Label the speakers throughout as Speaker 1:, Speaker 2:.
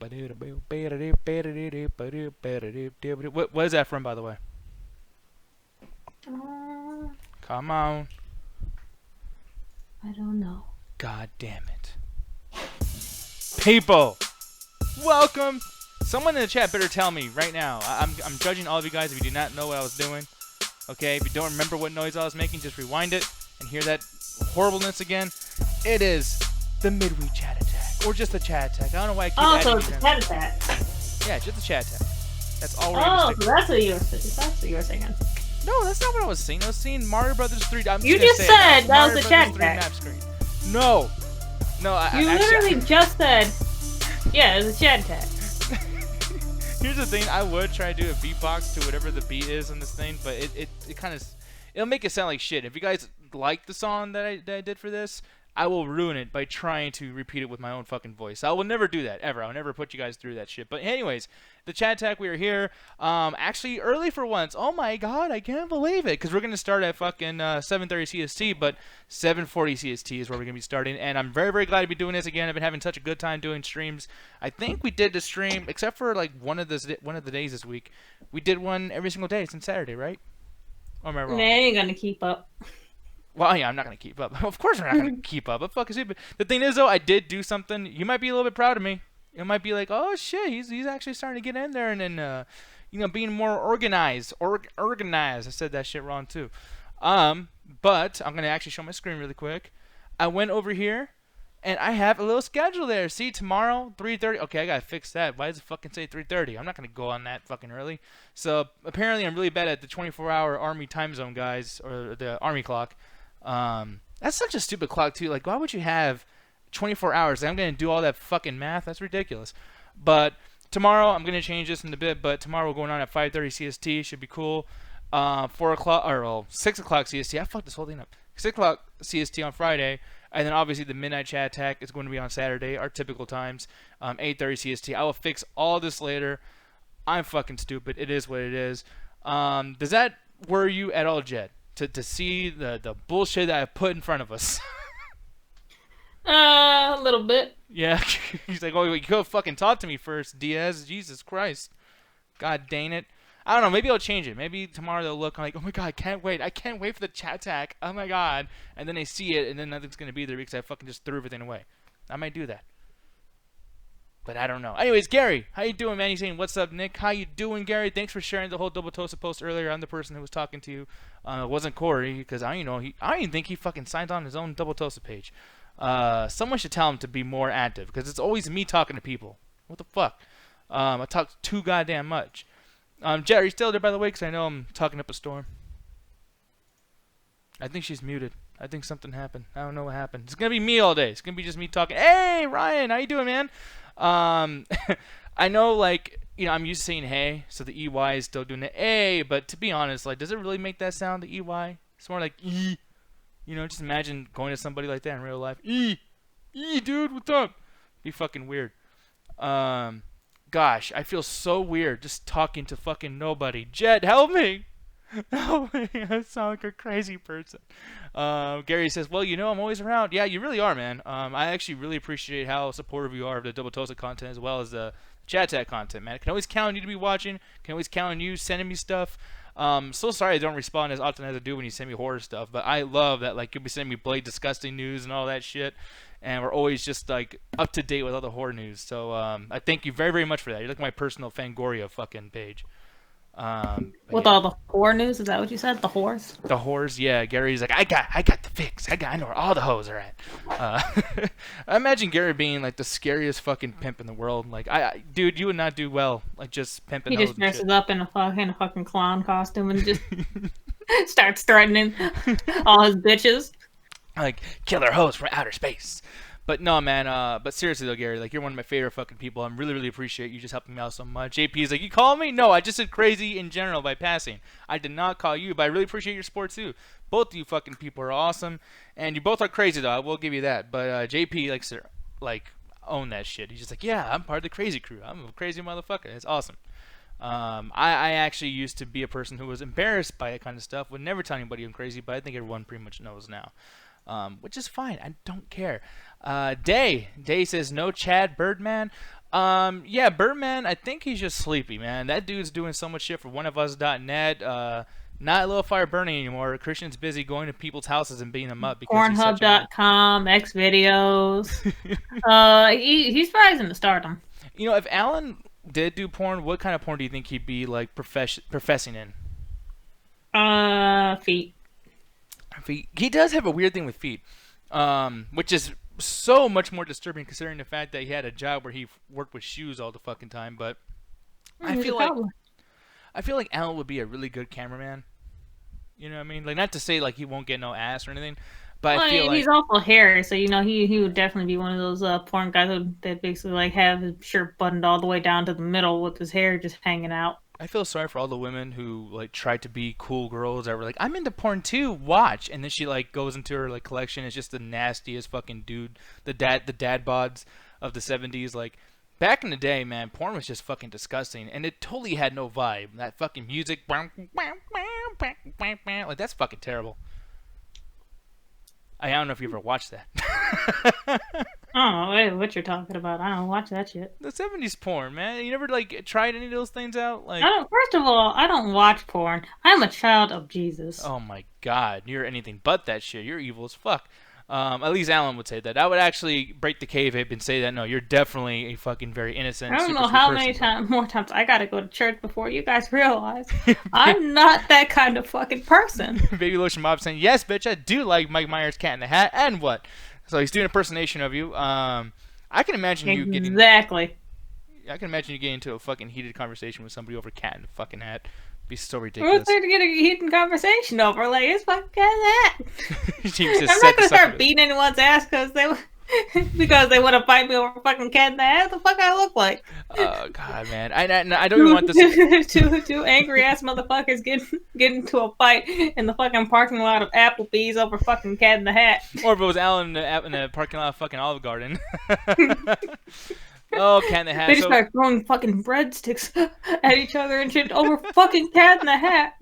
Speaker 1: What is that from, by the way? Come on.
Speaker 2: I don't know.
Speaker 1: God damn it. People, welcome. Someone in the chat better tell me right now. I'm judging all of you guys if you do not know what I was doing. Okay, if you don't remember what noise I was making, just rewind it and hear that horribleness again. It is the midweek chat attack, or just the chat attack. I don't know why I keep adding
Speaker 2: so it's a chat attack.
Speaker 1: Yeah, just the chat attack. That's all we're
Speaker 2: Oh,
Speaker 1: gonna
Speaker 2: so that's what you were saying. That's what you were saying.
Speaker 1: No, that's not what I was saying. I was saying Mario Brothers 3.
Speaker 2: You just said that was the chat attack.
Speaker 1: Map screen. No,
Speaker 2: you literally just said, yeah, it was a chat attack.
Speaker 1: Here's the thing, I would try to do a beatbox to whatever the beat is on this thing, but it kind of, it'll make it sound like shit. If you guys like the song that I did for this, I will ruin it by trying to repeat it with my own fucking voice. I will never do that, ever. I'll never put you guys through that shit. But anyways, the chat attack, we are here, actually early for once. Oh my god, I can't believe it, because we're going to start at fucking 7:30 CST, but 7:40 CST is where we're going to be starting, and I'm very, very glad to be doing this again. I've been having such a good time doing streams. I think we did the stream, except for like one of the days this week, we did one every single day since Saturday, right? Or am I wrong?
Speaker 2: Nah, I ain't gonna keep up.
Speaker 1: Well, yeah, I'm not going to keep up. Of course we're not going to keep up. What the fuck is it? But the thing is, though, I did do something. You might be a little bit proud of me. It might be like, oh, shit, he's actually starting to get in there and then, being more organized. Organized. I said that shit wrong, too. But I'm going to actually show my screen really quick. I went over here, and I have a little schedule there. See, tomorrow, 3:30. Okay, I got to fix that. Why does it fucking say 3:30? I'm not going to go on that fucking early. So, apparently, I'm really bad at the 24-hour Army time zone, guys, or the Army clock. That's such a stupid clock too. Like, why would you have 24 hours? Like, I'm gonna do all that fucking math. That's ridiculous. But tomorrow I'm gonna change this in a bit. But tomorrow we're going on at 5:30 CST. Should be cool. 4 o'clock or 6 o'clock CST. I fucked this whole thing up. 6 o'clock CST on Friday, and then obviously the midnight chat attack is going to be on Saturday, our typical times. 8:30 CST. I will fix all this later. I'm fucking stupid. It is what it is. Does that worry you at all, Jed? To see the bullshit that I put in front of us.
Speaker 2: A little bit.
Speaker 1: Yeah, he's like, oh, you could have fucking talked to me first, Diaz. Jesus Christ. God dang it. I don't know, maybe I'll change it. Maybe tomorrow they'll look like, oh my god, I can't wait. I can't wait for the chat attack. Oh my god. And then they see it, and then nothing's going to be there because I fucking just threw everything away. I might do that. But I don't know. Anyways, Gary, how you doing, man? He's saying, what's up, Nick? How you doing, Gary? Thanks for sharing the whole Double Toasted post earlier. I'm the person who was talking to you. It wasn't Corey, because I didn't think he fucking signed on his own Double Toasted page. Someone should tell him to be more active, because it's always me talking to people. What the fuck? I talk too goddamn much. Jerry, still there, by the way, because I know I'm talking up a storm. I think she's muted. I think something happened. I don't know what happened. It's going to be me all day. It's going to be just me talking. Hey, Ryan, how you doing, man? I know, like, I'm used to saying hey, so the EY is still doing the A, but to be honest, like, does it really make that sound, the EY? It's more like E. Just imagine going to somebody like that in real life. E, dude, what's up? Be fucking weird. Gosh, I feel so weird just talking to fucking nobody. Jed, help me! Help me! I sound like a crazy person. Gary says, well, I'm always around. Yeah, you really are, man. I actually really appreciate how supportive you are of the Double Toasted content as well as the chat tag content, man. I can always count on you to be watching. Can always count on you sending me stuff. So sorry I don't respond as often as I do when you send me horror stuff, but I love that, like, you'll be sending me Blade Disgusting news and all that shit, and we're always just, like, up to date with all the horror news. So, I thank you very, very much for that. You're like my personal Fangoria fucking page.
Speaker 2: With all the whore news, is that what you said? The whores?
Speaker 1: The whores, yeah. Gary's like, I got the fix. I know where all the hoes are at. I imagine Gary being like the scariest fucking pimp in the world. Like, dude, you would not do well. Like, just pimping.
Speaker 2: He just dresses up in a fucking clown costume and just starts threatening all his bitches.
Speaker 1: Like, killer hoes from outer space. But no, man, but seriously though, Gary, like, you're one of my favorite fucking people. I really, really appreciate you just helping me out so much. JP's like, you called me? No, I just said crazy in general by passing. I did not call you, but I really appreciate your support too. Both of you fucking people are awesome, and you both are crazy though, I will give you that. But JP likes to, like, own that shit. He's just like, yeah, I'm part of the crazy crew. I'm a crazy motherfucker. It's awesome. I actually used to be a person who was embarrassed by that kind of stuff, would never tell anybody I'm crazy, but I think everyone pretty much knows now. Which is fine. I don't care. Day says, no Chad Birdman. Yeah, Birdman, I think he's just sleepy, man. That dude's doing so much shit for oneofus.net. Not a little fire burning anymore. Christian's busy going to people's houses and beating them up because he's such a...
Speaker 2: Pornhub.com, X videos. He's rising to stardom.
Speaker 1: You know, if Alan did do porn, what kind of porn do you think he'd be like professing in?
Speaker 2: Feet.
Speaker 1: Feet. He does have a weird thing with feet, which is so much more disturbing considering the fact that he had a job where he worked with shoes all the fucking time. But I feel like Alan would be a really good cameraman. You know what I mean? Like, not to say like he won't get no ass or anything, but I feel like
Speaker 2: he's awful hairy, so he would definitely be one of those porn guys that basically like have his shirt buttoned all the way down to the middle with his hair just hanging out.
Speaker 1: I feel sorry for all the women who like tried to be cool girls that were like, I'm into porn too, watch, and then she like goes into her like collection. It's just the nastiest fucking dude, the dad bods of the 70s. Like, back in the day, man, porn was just fucking disgusting, and it totally had no vibe. That fucking music, like, that's fucking terrible. I don't know if you ever watched that.
Speaker 2: I don't know what you're talking about. I don't watch that shit.
Speaker 1: The 70s porn, man. You never like tried any of those things out? Like,
Speaker 2: first of all, I don't watch porn. I'm a child of Jesus.
Speaker 1: Oh my God, you're anything but that shit. You're evil as fuck. At least Alan would say that. I would actually break the kayfabe and say that no, you're definitely a fucking very innocent.
Speaker 2: I don't know how many more times I gotta go to church before you guys realize I'm not that kind of fucking person.
Speaker 1: Baby Lotion Bob saying, yes, bitch, I do like Mike Myers' Cat in the Hat, and what? So he's doing an impersonation of you. I can imagine you getting...
Speaker 2: Exactly.
Speaker 1: I can imagine you getting into a fucking heated conversation with somebody over Cat in the fucking Hat. It'd be so ridiculous.
Speaker 2: What's there to get a heated conversation over? Like, it's fucking Cat in the Hat. I'm not gonna start beating anyone's ass because they want to fight me over fucking Cat in the Hat. What the fuck I look like?
Speaker 1: Oh God, man! I don't even want this.
Speaker 2: two angry ass motherfuckers get into a fight in the fucking parking lot of Applebee's over fucking Cat in the Hat.
Speaker 1: Or if it was Alan in the parking lot of fucking Olive Garden. Oh, Cat in the Hat.
Speaker 2: They just start throwing fucking breadsticks at each other and shit over fucking Cat in the Hat.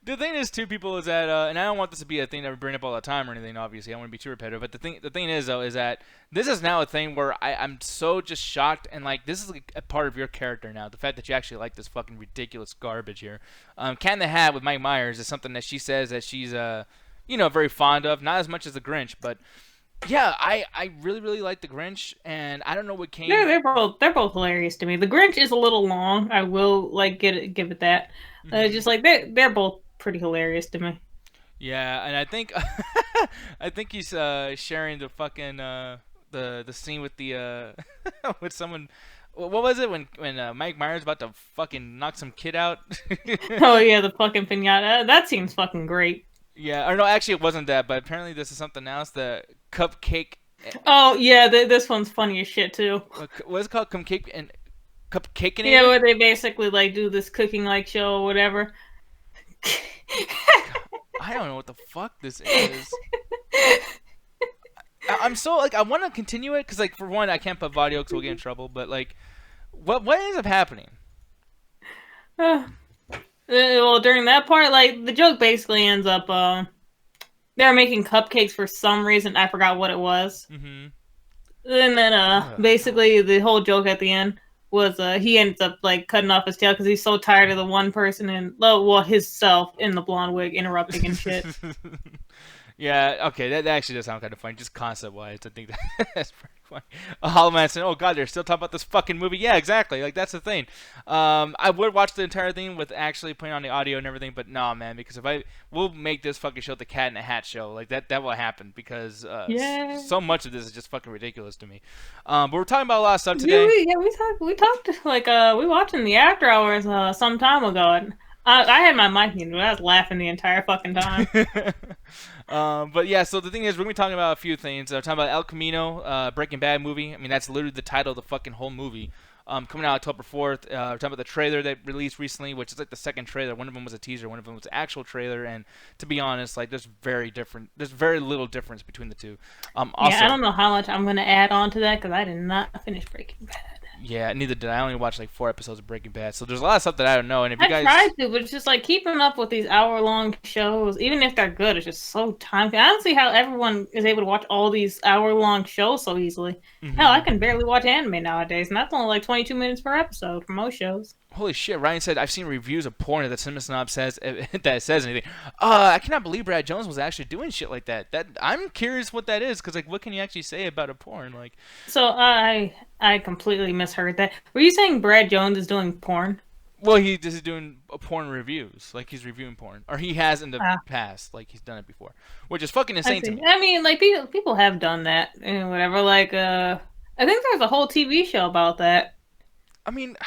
Speaker 1: The thing is, too, people, is that, and I don't want this to be a thing that we bring up all the time or anything, obviously. I don't want to be too repetitive. But the thing is, though, is that this is now a thing where I'm so just shocked, and, like, this is like a part of your character now. The fact that you actually like this fucking ridiculous garbage here. Cat in the Hat with Mike Myers is something that she says that she's, very fond of. Not as much as the Grinch, but... Yeah, I really, really like the Grinch, and I don't know what came...
Speaker 2: They're both hilarious to me. The Grinch is a little long. I will, like, give it that. Just, like, they're both pretty hilarious to me.
Speaker 1: Yeah, and I think... I think he's sharing the fucking... the scene with the... with someone... What was it when Mike Myers about to fucking knock some kid out?
Speaker 2: Oh, yeah, the fucking piñata. That seems fucking great.
Speaker 1: Yeah, or no, actually it wasn't that, but apparently this is something else, the cupcake.
Speaker 2: Oh, yeah, this one's funny as shit, too.
Speaker 1: What's it called? Cupcake and...
Speaker 2: Yeah, where they basically, like, do this cooking-like show or whatever.
Speaker 1: I don't know what the fuck this is. I'm so, like, I want to continue it, because, like, for one, I can't put audio because we'll get in trouble, but, like, what ends up happening?
Speaker 2: Well, during that part, like, the joke basically ends up, they're making cupcakes for some reason. I forgot what it was. Mm-hmm. And then, basically, the whole joke at the end was, he ends up, like, cutting off his tail because he's so tired of the one person and, his self in the blonde wig interrupting and shit.
Speaker 1: Yeah, okay, that actually does sound kind of funny, just concept-wise. I think that's pretty funny. Hollow Man saying, oh god, they're still talking about this fucking movie. Yeah, exactly, like, that's the thing. I would watch the entire thing with actually putting on the audio and everything, but nah, man, because we'll make this fucking show the Cat in the Hat show. Like, that will happen, because so much of this is just fucking ridiculous to me. But we're talking about a lot of stuff today.
Speaker 2: We talked, like, we watched in the after hours some time ago, and I had my mic muted, but I was laughing the entire fucking time.
Speaker 1: But yeah, so the thing is, we're going to be talking about a few things. We're talking about El Camino, Breaking Bad movie. I mean, that's literally the title of the fucking whole movie. Coming out October 4th. We're talking about the trailer that released recently, which is like the second trailer. One of them was a teaser, one of them was an actual trailer. And to be honest, like, there's very little difference between the two. Also,
Speaker 2: yeah, I don't know how much I'm going to add on to that because I did not finish Breaking Bad.
Speaker 1: Yeah, neither did I. Only watched like 4 episodes of Breaking Bad, so there's a lot of stuff that I don't know. And if you
Speaker 2: I
Speaker 1: guys,
Speaker 2: tried to, but it's just like keeping up with these hour-long shows, even if they're good, it's just so time. I don't see how everyone is able to watch all these hour-long shows so easily. Hell, I can barely watch anime nowadays, and that's only like 22 minutes per episode for most shows.
Speaker 1: holy shit, Ryan said I've seen reviews of porn that Cinema Snob says that says anything. I cannot believe Brad Jones was actually doing shit like that. That I'm curious what that is, because like, what can you actually say about a porn? Like,
Speaker 2: So I completely misheard that. Were you saying Brad Jones is doing porn?
Speaker 1: well, he just is doing porn reviews, like he's reviewing porn, or he has in the past, like he's done it before, which is fucking insane to me.
Speaker 2: I mean, like people have done that and whatever. Like I think there's a whole TV show about that.
Speaker 1: I mean,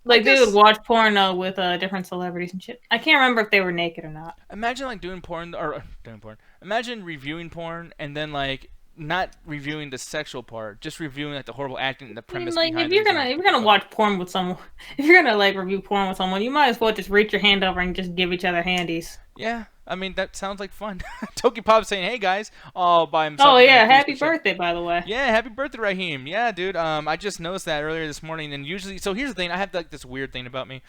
Speaker 2: like they would watch porn with different celebrities and shit. I can't remember if they were naked or not.
Speaker 1: Imagine like doing porn or doing porn. Imagine reviewing porn and then like not reviewing the sexual part, just reviewing like the horrible acting and the premise.
Speaker 2: I mean, like
Speaker 1: behind
Speaker 2: if you're gonna watch porn with someone, if you're gonna like review porn with someone, you might as well just reach your hand over and just give each other handies.
Speaker 1: Yeah, I mean that sounds like fun. Toki Pop saying, "Hey guys," all by himself.
Speaker 2: Oh yeah, happy birthday by the way.
Speaker 1: Yeah, happy birthday, Raheem. Yeah, dude. I just noticed that earlier this morning, and usually, so here's the thing: I have like this weird thing about me.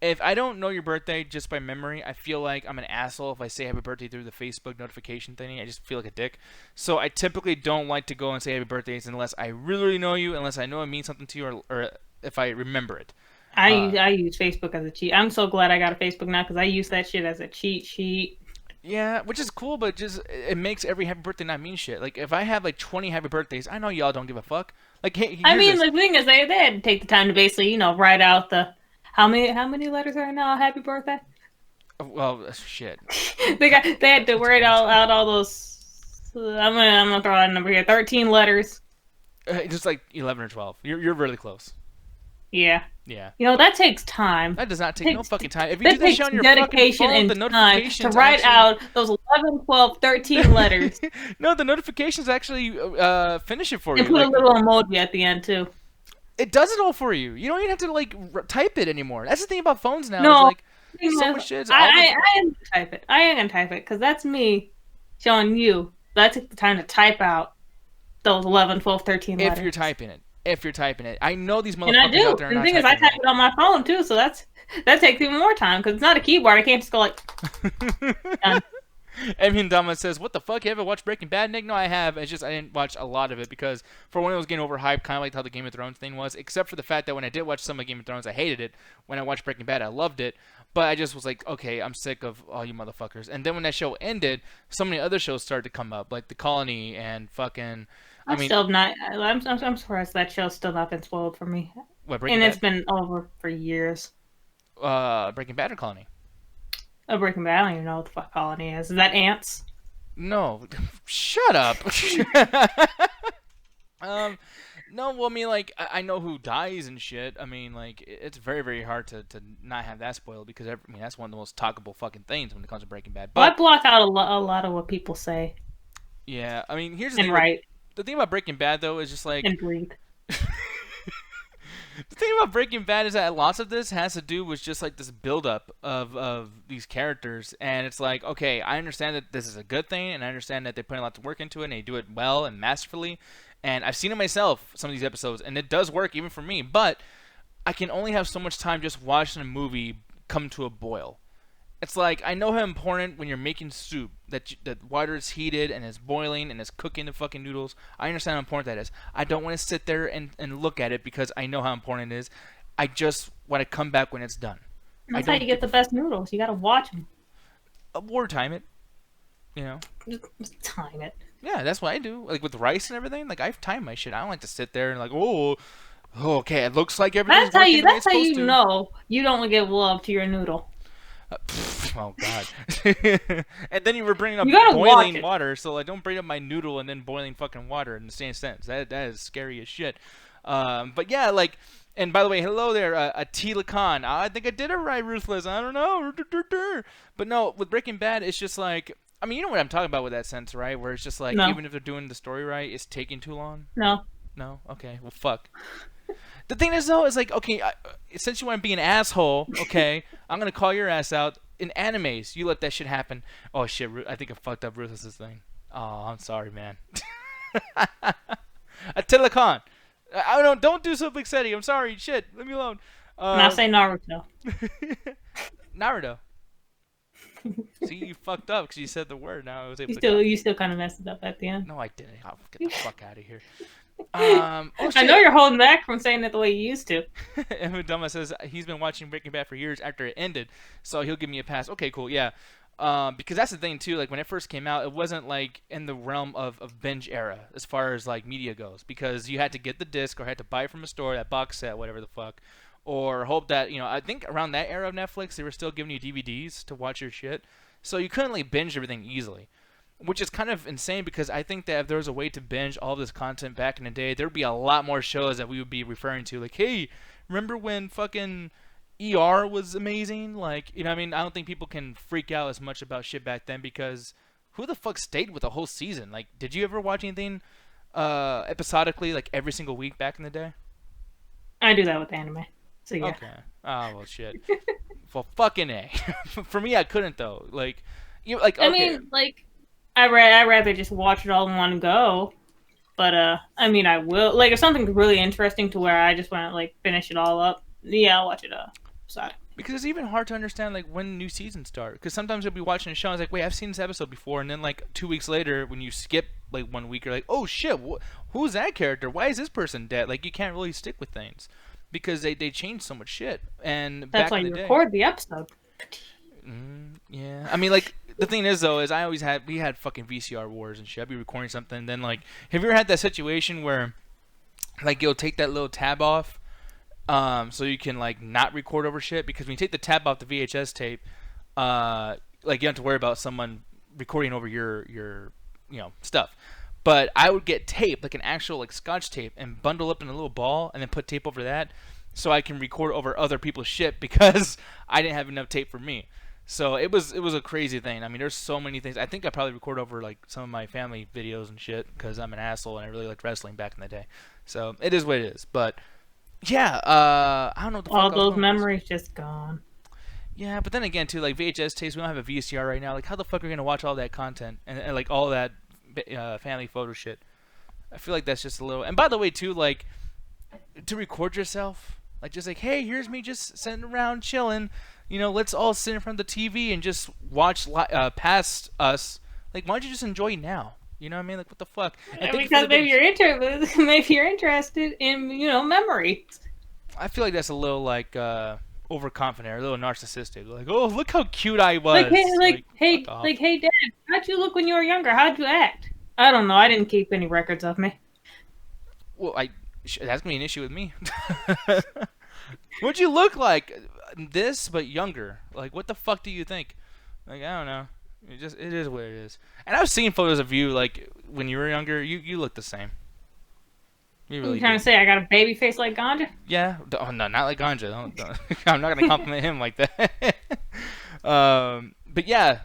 Speaker 1: If I don't know your birthday just by memory, I feel like I'm an asshole if I say happy birthday through the Facebook notification thingy. I just feel like a dick. So I typically don't like to go and say happy birthdays unless I really know you, unless I know it means something to you, or if I remember it.
Speaker 2: I use Facebook as a cheat. I'm so glad I got a Facebook now because I use that shit as a cheat sheet.
Speaker 1: Yeah, which is cool, but just it makes every happy birthday not mean shit. Like if I have like 20 happy birthdays, I know y'all don't give a fuck. Like, hey,
Speaker 2: I mean, the thing is, they had to take the time to basically, write out the how many letters are now? Happy birthday.
Speaker 1: Well, shit.
Speaker 2: they had to write out all those. I'm gonna throw out a number here. 13 letters.
Speaker 1: Just like 11 or 12. You're really close.
Speaker 2: Yeah.
Speaker 1: Yeah.
Speaker 2: That takes time.
Speaker 1: That does not take no fucking time. If you do this shit on your
Speaker 2: dedication
Speaker 1: fucking phone,
Speaker 2: and
Speaker 1: the
Speaker 2: time
Speaker 1: notifications
Speaker 2: to write out those 11, 12, 13 letters.
Speaker 1: No, the notifications actually finish it for you.
Speaker 2: And put a little emoji at the end too.
Speaker 1: It does it all for you. You don't even have to like type it anymore. That's the thing about phones now.
Speaker 2: No,
Speaker 1: like, so much shit.
Speaker 2: I am gonna type it. I am gonna type it because that's me showing you that I took the time to type out those 11, 12, 13 letters.
Speaker 1: If you're typing it. I know these motherfuckers
Speaker 2: and I do.
Speaker 1: out there are
Speaker 2: and
Speaker 1: not
Speaker 2: the thing is, I type it on my phone too, so that takes even more time because it's not a keyboard. I can't just go like.
Speaker 1: Emin Dama says, "What the fuck? You ever watched Breaking Bad, Nick?" No, I have. It's just I didn't watch a lot of it because for when it was getting overhyped, kind of like how the Game of Thrones thing was. Except for the fact that when I did watch some of Game of Thrones, I hated it. When I watched Breaking Bad, I loved it. But I just was like, okay, I'm sick of all you motherfuckers. And then when that show ended, so many other shows started to come up, like The Colony and fucking.
Speaker 2: I'm surprised that show's still not been spoiled for me.
Speaker 1: What, Breaking Bad?
Speaker 2: It's been over for years.
Speaker 1: Breaking Bad or Colony?
Speaker 2: Breaking Bad. I don't even know what the fuck Colony is. Is that ants?
Speaker 1: No, shut up. No, well, I mean, like, I know who dies and shit. I mean, like, it's very, very hard to not have that spoiled because, that's one of the most talkable fucking things when it comes to Breaking Bad. But
Speaker 2: I block out a lot of what people say.
Speaker 1: Yeah, I mean, here's the thing.
Speaker 2: Right.
Speaker 1: The thing about Breaking Bad, though, is just like...
Speaker 2: And breathe.
Speaker 1: The thing about Breaking Bad is that lots of this has to do with just like this buildup of these characters, and it's like, okay, I understand that this is a good thing, and I understand that they put a lot of work into it, and they do it well and masterfully, and I've seen it myself, some of these episodes, and it does work even for me, but I can only have so much time just watching a movie come to a boil. It's like, I know how important when you're making soup, that water is heated and is boiling and is cooking the fucking noodles. I understand how important that is. I don't want to sit there and look at it because I know how important it is. I just want to come back when it's done.
Speaker 2: That's how you get the best noodles. You gotta watch them.
Speaker 1: Or time it.
Speaker 2: Just time it.
Speaker 1: Yeah, that's what I do. Like with rice and everything, like I've timed my shit. I don't like to sit there and like, oh okay, it looks like everything's working the way it's supposed to.
Speaker 2: That's how you know you don't give love to your noodle.
Speaker 1: Oh god. And then you were bringing up boiling water, so I don't bring up my noodle and then boiling fucking water in the same sense. That is scary as shit. But yeah, like, and by the way, hello there, Atila Khan. I think I did it right, Ruthless. I don't know. But no, with Breaking Bad, it's just like, I mean, you know what I'm talking about with that sense, right? Where it's just like, even if they're doing the story right, it's taking too long.
Speaker 2: No.
Speaker 1: Okay. Well, fuck. The thing is, though, is like, okay, since you want to be an asshole, okay, I'm going to call your ass out. In animes, you let that shit happen. Oh, shit, I think I fucked up Ruthless's thing. Oh, I'm sorry, man. Attila Khan, I don't do something steady. I'm sorry. Shit, leave me alone.
Speaker 2: Not say Naruto.
Speaker 1: Naruto. See, you fucked up because you said the word. Now I was able
Speaker 2: you still kind of messed it up at the end.
Speaker 1: No, I didn't. I'll get the fuck out of here.
Speaker 2: I know you're holding back from saying it the way you used to.
Speaker 1: And Hudama says he's been watching Breaking Bad for years after it ended, so he'll give me a pass. Okay, cool, yeah. Because that's the thing too. Like when it first came out, it wasn't like in the realm of binge era as far as like media goes, because you had to get the disc or had to buy it from a store, that box set, whatever the fuck, or hope that I think around that era of Netflix they were still giving you DVDs to watch your shit, so you couldn't like binge everything easily. Which is kind of insane because I think that if there was a way to binge all this content back in the day, there would be a lot more shows that we would be referring to. Like, hey, remember when fucking ER was amazing? Like, you know what I mean? I don't think people can freak out as much about shit back then because who the fuck stayed with a whole season? Like, did you ever watch anything episodically, like every single week back in the day?
Speaker 2: I do that with anime. So yeah.
Speaker 1: Okay. Oh, well, shit. Well, fucking A. For me, I couldn't, though. Like, okay.
Speaker 2: I mean, like... I'd rather just watch it all in one go, but I mean, I will. Like, if something's really interesting to where I just want to like finish it all up, yeah, I'll watch it. Sorry.
Speaker 1: Because it's even hard to understand like when new seasons start. Because sometimes you'll be watching a show and it's like, wait, I've seen this episode before, and then like 2 weeks later, when you skip like 1 week, you're like, oh shit, who's that character? Why is this person dead? Like, you can't really stick with things because they change so much shit. And
Speaker 2: that's why you record the episode.
Speaker 1: Yeah, I mean, like. The thing is, though, is we had fucking VCR wars and shit. I'd be recording something, and then, like, have you ever had that situation where, like, you'll take that little tab off, so you can, like, not record over shit? Because when you take the tab off the VHS tape, like, you don't have to worry about someone recording over your stuff. But I would get tape, like an actual, like, Scotch tape, and bundle up in a little ball, and then put tape over that, so I can record over other people's shit because I didn't have enough tape for me. So it was a crazy thing. I mean, there's so many things. I think I probably record over like some of my family videos and shit because I'm an asshole and I really liked wrestling back in the day. So it is what it is. But yeah, I don't know what the
Speaker 2: all those memories just gone.
Speaker 1: Yeah, but then again too, like VHS tapes, we don't have a VCR right now. Like, how the fuck are we gonna watch all that content and like all that family photo shit? I feel like that's just a little. And by the way too, like to record yourself, like just like, hey, here's me just sitting around chilling. Let's all sit in front of the TV and just watch past us. Like, why don't you just enjoy now? You know what I mean? Like, what the fuck?
Speaker 2: Because maybe you're interested in, memory.
Speaker 1: I feel like that's a little, like, overconfident or a little narcissistic. Like, oh, look how cute I was.
Speaker 2: Hey, Dad, how'd you look when you were younger? How'd you act? I don't know. I didn't keep any records of me.
Speaker 1: Well, that's going to be an issue with me. What'd you look like? This, but younger. Like, what the fuck do you think? Like, I don't know. It is what it is. And I've seen photos of you, like, when you were younger. You look the same. You really
Speaker 2: trying to say I got a baby face like Ganja?
Speaker 1: Yeah. Oh, no, not like Ganja. Don't. I'm not going to compliment him like that. But yeah.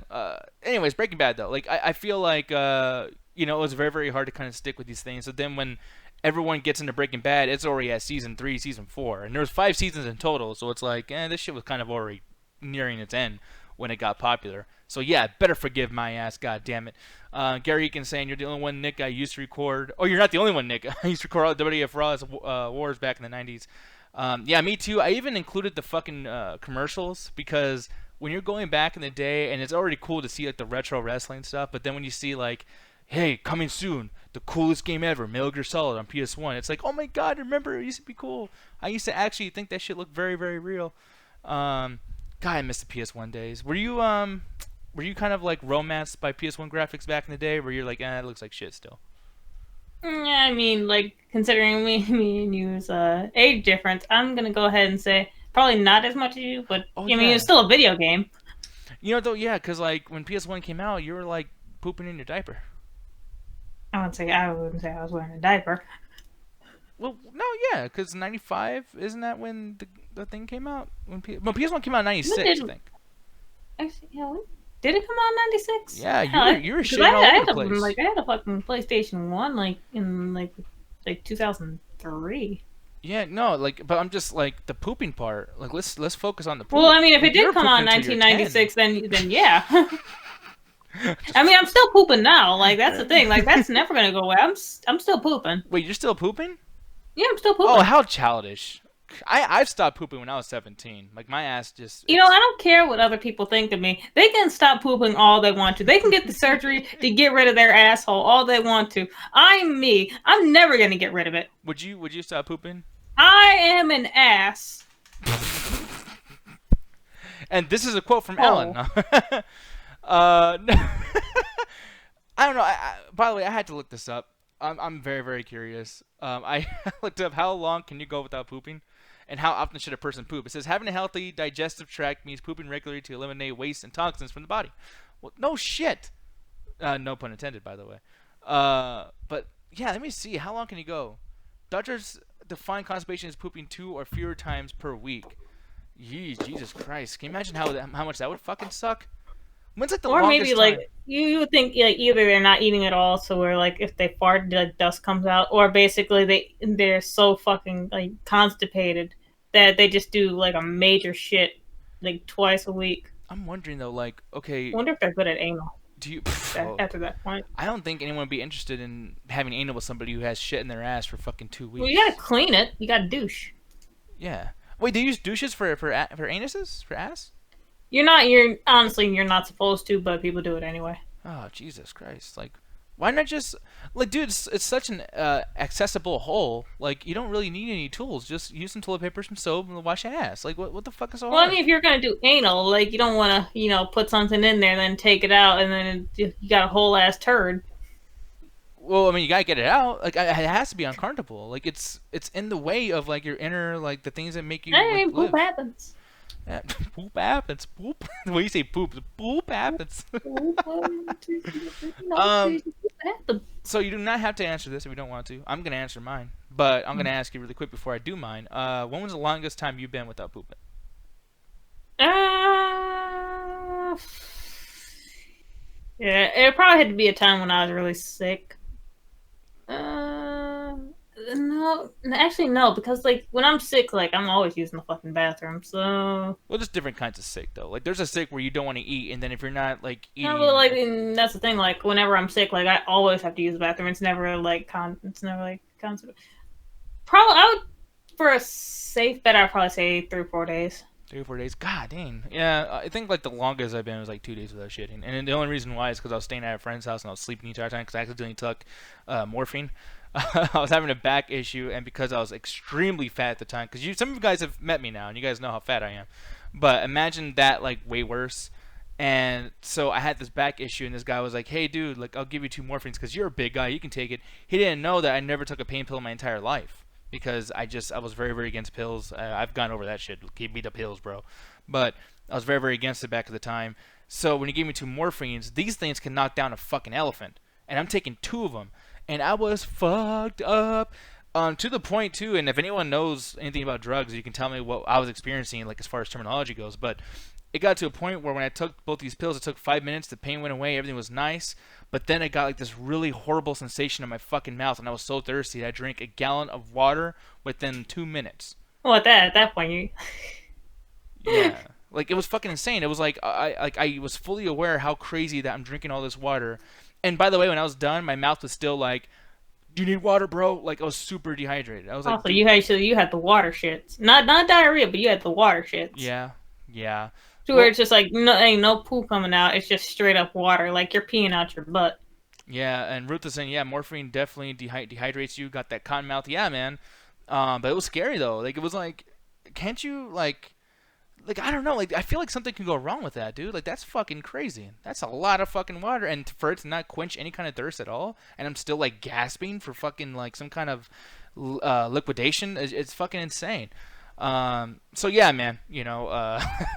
Speaker 1: Anyways, Breaking Bad, though. Like, I feel like, it was very, very hard to kind of stick with these things. So then when everyone gets into Breaking Bad, it's already at season 3, season 4, and there's 5 seasons in total. So it's like, this shit was kind of already nearing its end when it got popular. So yeah, better forgive my ass, god damn it. Gary Eakin saying you're the only one, Nick, I used to record. Oh, you're not the only one, Nick. I used to record all the WWF Raw wars back in the 90s. Yeah, me too. I even included the fucking commercials because when you're going back in the day, and it's already cool to see like the retro wrestling stuff, but then when you see like, hey, coming soon, the coolest game ever, Metal Gear Solid on PS1. It's like, oh my god, remember, it used to be cool. I used to actually think that shit looked very, very real. God, I miss the PS1 days. Were you kind of like romanced by PS1 graphics back in the day, where you're like, it looks like shit still?
Speaker 2: Yeah, I mean, like, considering me and you's age difference, I'm gonna go ahead and say probably not as much as you, but I mean, it's still a video game.
Speaker 1: Though, yeah, because like when PS1 came out, you were like pooping in your diaper.
Speaker 2: I wouldn't say I was wearing a diaper.
Speaker 1: Well, no, yeah, because 95, isn't that when the thing came out? PS1 came out in 96, I think.
Speaker 2: Actually, yeah, did it come out in 96?
Speaker 1: Yeah, you were shitting all over the place.
Speaker 2: I had a fucking PlayStation 1, like, in, like 2003.
Speaker 1: Yeah, no, like, but I'm just, like, the pooping part. Like, let's focus on the poop.
Speaker 2: Well, I mean, if it did come out in 1996, then yeah. I mean, I'm still pooping now. Like, that's the thing. Like, that's never gonna go away. I'm still pooping.
Speaker 1: Wait, you're still pooping?
Speaker 2: Yeah, I'm still
Speaker 1: Oh,
Speaker 2: pooping.
Speaker 1: how childish. I've stopped pooping when I was 17. Like, my ass just...
Speaker 2: You know, I don't care what other people think of me. They can stop pooping all they want to. They can get the surgery to get rid of their asshole all they want to. I'm me. I'm never gonna get rid of it.
Speaker 1: Would you stop pooping?
Speaker 2: I am an ass.
Speaker 1: And this is a quote from Ellen. I don't know. By the way, I had to look this up. I'm very, very curious. I looked up how long can you go without pooping, and how often should a person poop. It says having a healthy digestive tract means pooping regularly to eliminate waste and toxins from the body. Well, no shit. No pun intended, by the way. But yeah, let me see. How long can you go? Doctors define constipation as pooping 2 or fewer times per week. Yee, Jesus Christ. Can you imagine how much that would fucking suck? When's like the
Speaker 2: Or
Speaker 1: longest
Speaker 2: maybe
Speaker 1: time?
Speaker 2: like you would think like either they're not eating at all, so where like if they fart, like dust comes out, or basically they're so fucking like constipated that they just do like a major shit like twice a week.
Speaker 1: I'm wondering though, like, okay,
Speaker 2: I wonder if they're good at anal
Speaker 1: do you?
Speaker 2: after that point.
Speaker 1: I don't think anyone would be interested in having anal with somebody who has shit in their ass for fucking 2 weeks.
Speaker 2: Well, you gotta clean it. You gotta douche.
Speaker 1: Yeah. Wait, do you use douches for anuses? For ass?
Speaker 2: You're honestly you're not supposed to, but people do it anyway.
Speaker 1: Oh, Jesus Christ. Like, why not just... Like, dude, it's such an accessible hole. Like, you don't really need any tools. Just use some toilet paper, some soap, and wash your ass. Like, what the fuck is so
Speaker 2: Well,
Speaker 1: hard?
Speaker 2: I mean, if you're gonna do anal, like you don't want to, put something in there, then take it out, and then you got a whole ass turd.
Speaker 1: Well, I mean, you gotta get it out. Like, it has to be uncomfortable. Like, it's in the way of, like, your inner, like, the things that make you,
Speaker 2: Hey,
Speaker 1: like,
Speaker 2: poop
Speaker 1: live.
Speaker 2: happens.
Speaker 1: Yeah, poop happens. Poop. The way you say poop, poop happens. Um, So you do not have to answer this if you don't want to. I'm gonna answer mine, but I'm gonna ask you really quick before I do mine. When was the longest time you've been without pooping?
Speaker 2: Yeah, it probably had to be a time when I was really sick. No, actually no, because like when I'm sick, like I'm always using the fucking bathroom. So
Speaker 1: Well, there's different kinds of sick though. Like there's a sick where you don't want to eat, and then if you're not like eating,
Speaker 2: no, but like and that's the thing. Like whenever I'm sick, like I always have to use the bathroom. It's never like constant. Probably I would for a safe bet. I'd probably say 3 or 4 days.
Speaker 1: 3 or 4 days. God dang. Yeah, I think like the longest I've been was like 2 days without shitting, and then the only reason why is because I was staying at a friend's house and I was sleeping the entire time because I accidentally took morphine. I was having a back issue, and because I was extremely fat at the time, because some of you guys have met me now, and you guys know how fat I am. But imagine that like way worse. And so I had this back issue, and this guy was like, "Hey, dude, like I'll give you 2 morphines because you're a big guy, you can take it." He didn't know that I never took a pain pill in my entire life because I was very very against pills. I've gone over that shit. Give me the pills, bro. But I was very very against it back at the time. So when he gave me 2 morphines, these things can knock down a fucking elephant, and I'm taking 2 of them, and I was fucked up. To the point too, and if anyone knows anything about drugs, you can tell me what I was experiencing, like as far as terminology goes. But it got to a point where when I took both these pills, it took 5 minutes. The pain went away, everything was nice. But then I got like this really horrible sensation in my fucking mouth, and I was so thirsty. I drank a gallon of water within 2 minutes.
Speaker 2: Well, at that point, you.
Speaker 1: Yeah, like it was fucking insane. It was like I was fully aware how crazy that I'm drinking all this water. And by the way, when I was done, my mouth was still like, "Do you need water, bro?" Like I was super dehydrated. I was like,
Speaker 2: Also, you had the water shits, not diarrhea, but you had the water shits.
Speaker 1: yeah, yeah.
Speaker 2: To where it's just like ain't no poop coming out. It's just straight up water, like you're peeing out your butt.
Speaker 1: Yeah, and Ruth is saying, yeah, morphine definitely dehydrates you. Got that cotton mouth, yeah, man. But it was scary though. Like it was like, can't you like I don't know. Like I feel like something can go wrong with that, dude. Like that's fucking crazy. That's a lot of fucking water, and for it to not quench any kind of thirst at all, and I'm still like gasping for fucking like some kind of liquidation. It's fucking insane. So yeah, man,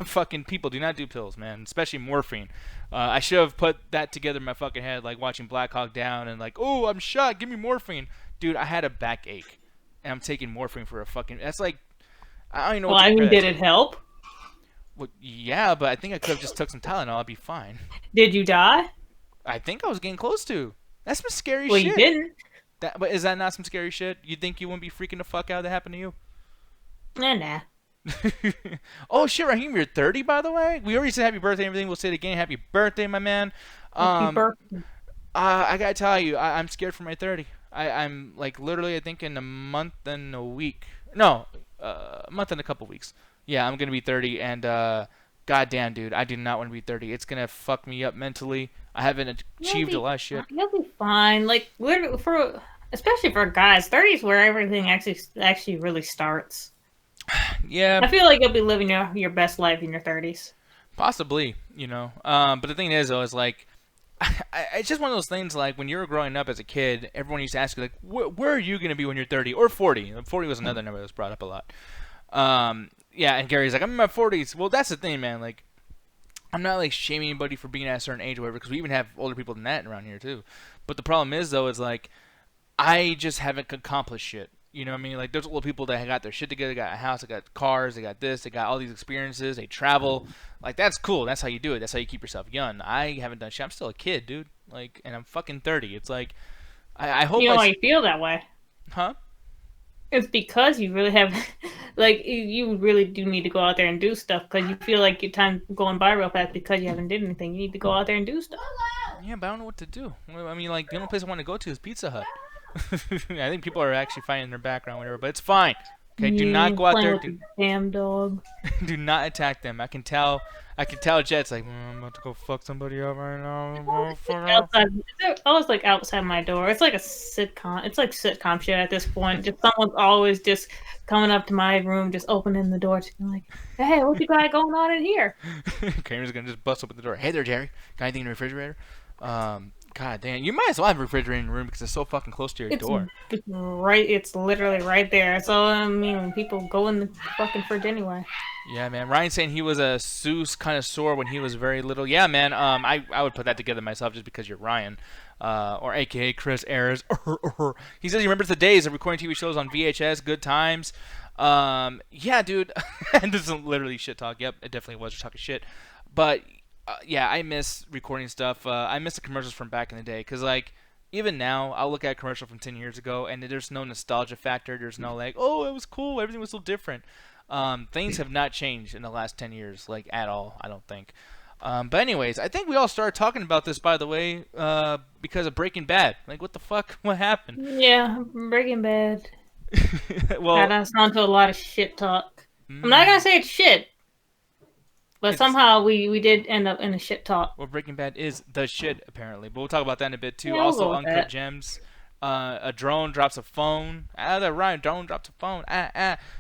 Speaker 1: fucking people do not do pills, man, especially morphine. I should have put that together in my fucking head, like watching Black Hawk Down and like, oh, I'm shot, give me morphine. Dude, I had a backache, and I'm taking morphine for a fucking, that's like, I don't even know
Speaker 2: Well,
Speaker 1: what to
Speaker 2: I mean,
Speaker 1: compare
Speaker 2: did
Speaker 1: that
Speaker 2: it
Speaker 1: to.
Speaker 2: help?
Speaker 1: Well, yeah, but I think I could have just took some Tylenol, I'd be fine.
Speaker 2: Did you die?
Speaker 1: I think I was getting close to. That's some scary
Speaker 2: Well,
Speaker 1: shit.
Speaker 2: you didn't.
Speaker 1: But is that not some scary shit? You think you wouldn't be freaking the fuck out if that happened to you?
Speaker 2: Nah.
Speaker 1: Oh shit, Raheem, you're 30 by the way. We already said happy birthday and everything. We'll say it again. Happy birthday, my man.
Speaker 2: Happy birthday.
Speaker 1: I gotta tell you, I'm scared for my 30. I'm like literally, I think in a month and a week. No, a month and a couple weeks. Yeah, I'm gonna be 30, and goddamn, dude, I do not want to be 30. It's gonna fuck me up mentally. I haven't achieved a lot of shit.
Speaker 2: You'll be fine. Like especially for guys, 30 is where everything actually really starts.
Speaker 1: Yeah.
Speaker 2: I feel like you'll be living your best life in your 30s.
Speaker 1: Possibly, you know. But the thing is, though, is like, it's just one of those things. Like when you were growing up as a kid, everyone used to ask you, like, where are you gonna be when you're 30 or 40? 40 was another number that was brought up a lot. Yeah, and Gary's like, I'm in my 40s. Well, that's the thing, man. Like, I'm not like shaming anybody for being at a certain age or whatever, because we even have older people than that around here too. But the problem is, though, is like, I just haven't accomplished shit. You know what I mean? Like, there's old people that got their shit together, they got a house, they got cars, they got this, they got all these experiences, they travel. Like, that's cool. That's how you do it. That's how you keep yourself young. I haven't done shit. I'm still a kid, dude. Like, and I'm fucking 30. It's like, I hope.
Speaker 2: You know why you feel that way?
Speaker 1: Huh?
Speaker 2: It's because you really have, like, you really do need to go out there and do stuff, because you feel like your time's going by real fast because you haven't did anything. You need to go out there and do stuff.
Speaker 1: Yeah, but I don't know what to do. I mean, like, the only place I want to go to is Pizza Hut. I think people are actually finding in their background, whatever, but it's fine. Okay, do not go out there.
Speaker 2: Damn dog.
Speaker 1: Do not attack them. I can tell Jet's like, I'm about to go fuck somebody up right now.
Speaker 2: It's always like outside my door. It's like a sitcom. It's like sitcom shit at this point. Just someone's always just coming up to my room, just opening the door, just like, hey, what you got going on in here?
Speaker 1: Kramer's gonna just bust open the door. Hey there, Jerry. Got anything in the refrigerator? God damn, you might as well have a refrigerator in your room because it's so fucking close to your door.
Speaker 2: It's literally right there. So I mean, people go in the fucking fridge anyway.
Speaker 1: Yeah, man. Ryan's saying he was a Seuss connoisseur when he was very little. Yeah, man. I would put that together myself just because you're Ryan, or AKA Chris Ayers. He says he remembers the days of recording TV shows on VHS. Good times. Yeah, dude. And this is literally shit talk. Yep, it definitely was talking shit. But yeah, I miss recording stuff. I miss the commercials from back in the day, because like even now I'll look at a commercial from 10 years ago and there's no nostalgia factor. There's no like, oh, it was cool, everything was so different. Things have not changed in the last 10 years, like at all, I don't think. But anyways, I think we all started talking about this, by the way, because of Breaking Bad. Like, what the fuck? What happened?
Speaker 2: Yeah, Breaking Bad.
Speaker 1: Well,
Speaker 2: got us onto a lot of shit talk. I'm not gonna say it's shit. But somehow we did end up in a shit talk.
Speaker 1: Well, Breaking Bad is the shit, apparently. But we'll talk about that in a bit, too.
Speaker 2: Yeah,
Speaker 1: also, Uncut Gems. A drone drops a phone. That right, drone drops a phone.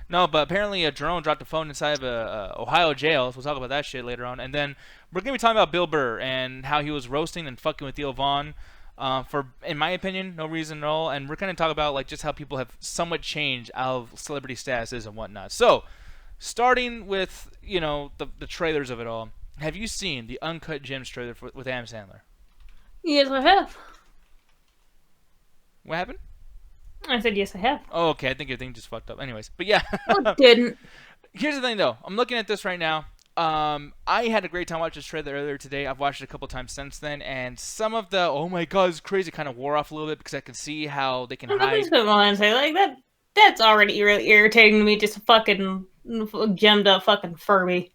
Speaker 1: No, but apparently a drone dropped a phone inside of a Ohio jail. So we'll talk about that shit later on. And then we're going to be talking about Bill Burr and how he was roasting and fucking with Theo Vaughn. For, in my opinion, no reason at all. And we're going to talk about like just how people have somewhat changed out of celebrity statuses and whatnot. So, starting with, you know, the trailers of it all, have you seen the Uncut Gems trailer with Adam Sandler?
Speaker 2: Yes, I have.
Speaker 1: What happened?
Speaker 2: I said yes, I have.
Speaker 1: Oh, okay. I think your thing just fucked up. Anyways, but yeah.
Speaker 2: No, it didn't.
Speaker 1: Here's the thing, though. I'm looking at this right now. I had a great time watching this trailer earlier today. I've watched it a couple times since then, and some of the oh my god, it's crazy kind of wore off a little bit because I can see how they can hide.
Speaker 2: I'm just gonna say like that's already really irritating to me. Just a fucking gemmed up fucking Furby.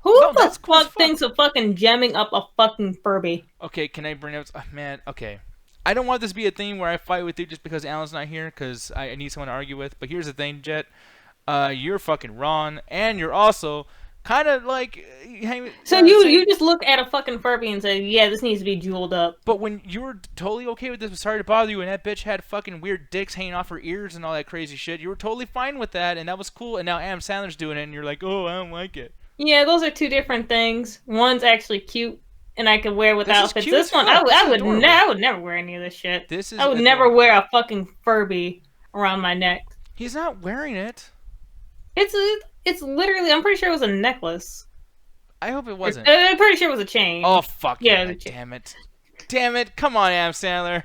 Speaker 2: Who the fuck thinks of fucking gemming up a fucking Furby?
Speaker 1: Okay, can I bring up... man, okay. I don't want this to be a thing where I fight with you just because Alan's not here, because I need someone to argue with. But here's the thing, Jet. You're fucking wrong, and you're also kind of like...
Speaker 2: So you just look at a fucking Furby and say, yeah, this needs to be jeweled up.
Speaker 1: But when you were totally okay with this, sorry to bother you, and that bitch had fucking weird dicks hanging off her ears and all that crazy shit, you were totally fine with that, and that was cool, and now Adam Sandler's doing it, and you're like, oh, I don't like it.
Speaker 2: Yeah, those are two different things. One's actually cute, and I could wear with outfits. This one, I would never wear any of this shit. I would never wear a fucking Furby around my neck.
Speaker 1: He's not wearing it.
Speaker 2: It's literally, I'm pretty sure it was a necklace.
Speaker 1: I hope it wasn't.
Speaker 2: I'm pretty sure it was a chain.
Speaker 1: Oh, fuck yeah. Damn it. Damn it. Come on, Adam Sandler.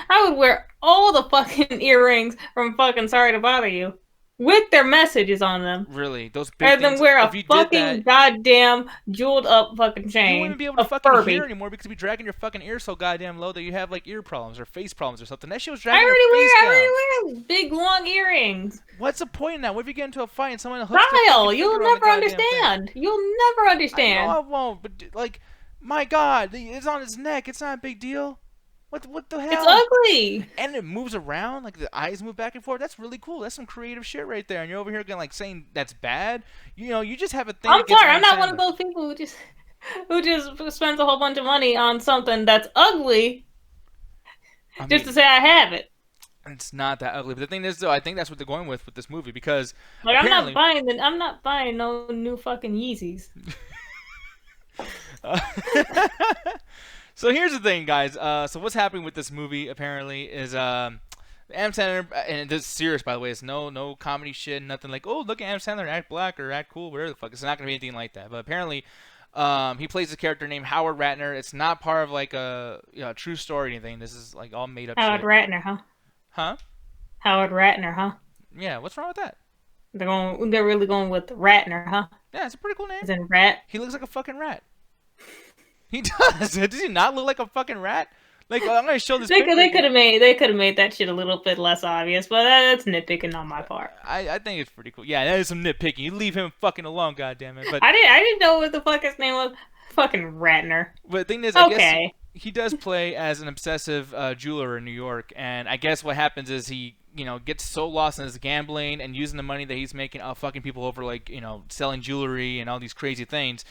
Speaker 2: I would wear all the fucking earrings from fucking Sorry to Bother You with their messages on them.
Speaker 1: Really? Those big
Speaker 2: things. Rather than wear a fucking goddamn jeweled up fucking chain.
Speaker 1: You wouldn't be able to fucking hear anymore because you'd be dragging your fucking ear so goddamn low that you have like ear problems or face problems or something. That shit was dragging your face down. I already wear
Speaker 2: big long earrings.
Speaker 1: What's the point in that? What if you get into a fight and someone hooks
Speaker 2: Kyle, you'll never understand. You'll never understand.
Speaker 1: I know I won't, but like, my god, it's on his neck. It's not a big deal. What the hell?
Speaker 2: It's ugly.
Speaker 1: And it moves around, like the eyes move back and forth. That's really cool. That's some creative shit right there. And you're over here again, like saying that's bad. You know, you just have a thing.
Speaker 2: I'm sorry, I'm not one of those people who just spends a whole bunch of money on something that's ugly, just to say I have it.
Speaker 1: It's not that ugly. But the thing is, though, I think that's what they're going with this movie because
Speaker 2: like I'm not buying no new fucking Yeezys.
Speaker 1: So here's the thing, guys. So what's happening with this movie apparently is Adam Sandler, and this is serious, by the way. It's no comedy shit, nothing like, oh, look at Adam Sandler act black or act cool, whatever the fuck. It's not gonna be anything like that. But apparently, he plays a character named Howard Ratner. It's not part of like a true story or anything. This is like all made up.
Speaker 2: Howard
Speaker 1: shit.
Speaker 2: Ratner, huh?
Speaker 1: Huh?
Speaker 2: Howard Ratner, huh?
Speaker 1: Yeah. What's wrong with that?
Speaker 2: They're really going with Ratner, huh?
Speaker 1: Yeah, it's a pretty cool name.
Speaker 2: As in rat.
Speaker 1: He looks like a fucking rat. He does. Does he not look like a fucking rat? Like, I'm gonna show this.
Speaker 2: They could have made that shit a little bit less obvious, but that's nitpicking on my part.
Speaker 1: I think it's pretty cool. Yeah, that is some nitpicking. You leave him fucking alone, goddammit. But
Speaker 2: I didn't know what the fuck his name was. Fucking Ratner.
Speaker 1: But the thing is, I guess he does play as an obsessive jeweler in New York, and I guess what happens is he gets so lost in his gambling and using the money that he's making fucking people over, like selling jewelry and all these crazy things.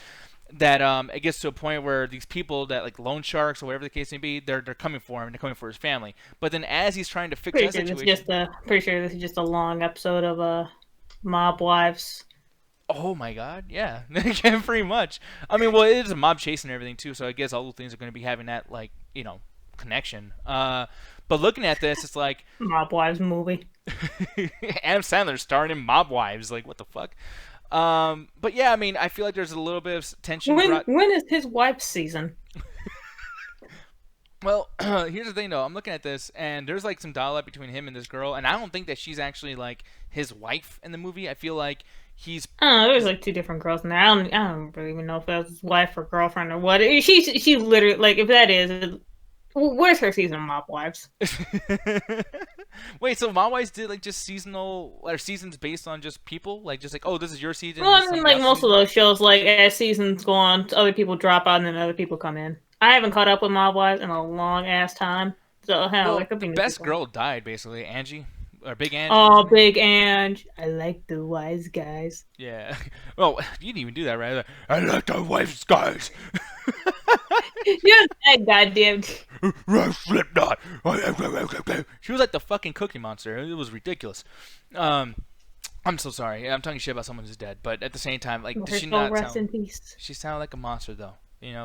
Speaker 1: That it gets to a point where these people that like loan sharks or whatever the case may be, they're coming for him and they're coming for his family. But then as he's trying to fix that situation,
Speaker 2: pretty sure this is just a long episode of Mob Wives.
Speaker 1: Oh my god, yeah, pretty much. I mean, well, it is a mob chase and everything too, so I guess all the things are going to be having that like connection. But looking at this, it's like
Speaker 2: Mob Wives movie.
Speaker 1: Adam Sandler starring in Mob Wives, like what the fuck. But yeah, I mean, I feel like there's a little bit of tension.
Speaker 2: When is his wife's season?
Speaker 1: Well, here's the thing though. I'm looking at this, and there's like some dialogue between him and this girl, and I don't think that she's actually like his wife in the movie. I feel like he's.
Speaker 2: There's like two different girls in there. I don't really even know if that's his wife or girlfriend or what. She literally, like, if that is, where's her season of Mob Wives?
Speaker 1: Wait, so Mob Wives did like just seasonal or seasons based on just people, like just like, oh, this is your season.
Speaker 2: Well, I mean, like most of those shows, like as seasons go on, other people drop out and then other people come in. I haven't caught up with Mob Wives in a long ass time, so hell,
Speaker 1: well, the best girl died basically, Angie. Or Big Ange.
Speaker 2: Oh, Big Ange. I like the wise guys.
Speaker 1: Yeah. Well, you didn't even do that, right? I like the wise guys.
Speaker 2: You're that goddamn.
Speaker 1: Slipknot. She was like the fucking Cookie Monster. It was ridiculous. I'm so sorry. I'm talking shit about someone who's dead, but at the same time, like, does she not
Speaker 2: rest in peace?
Speaker 1: She sounded like a monster, though.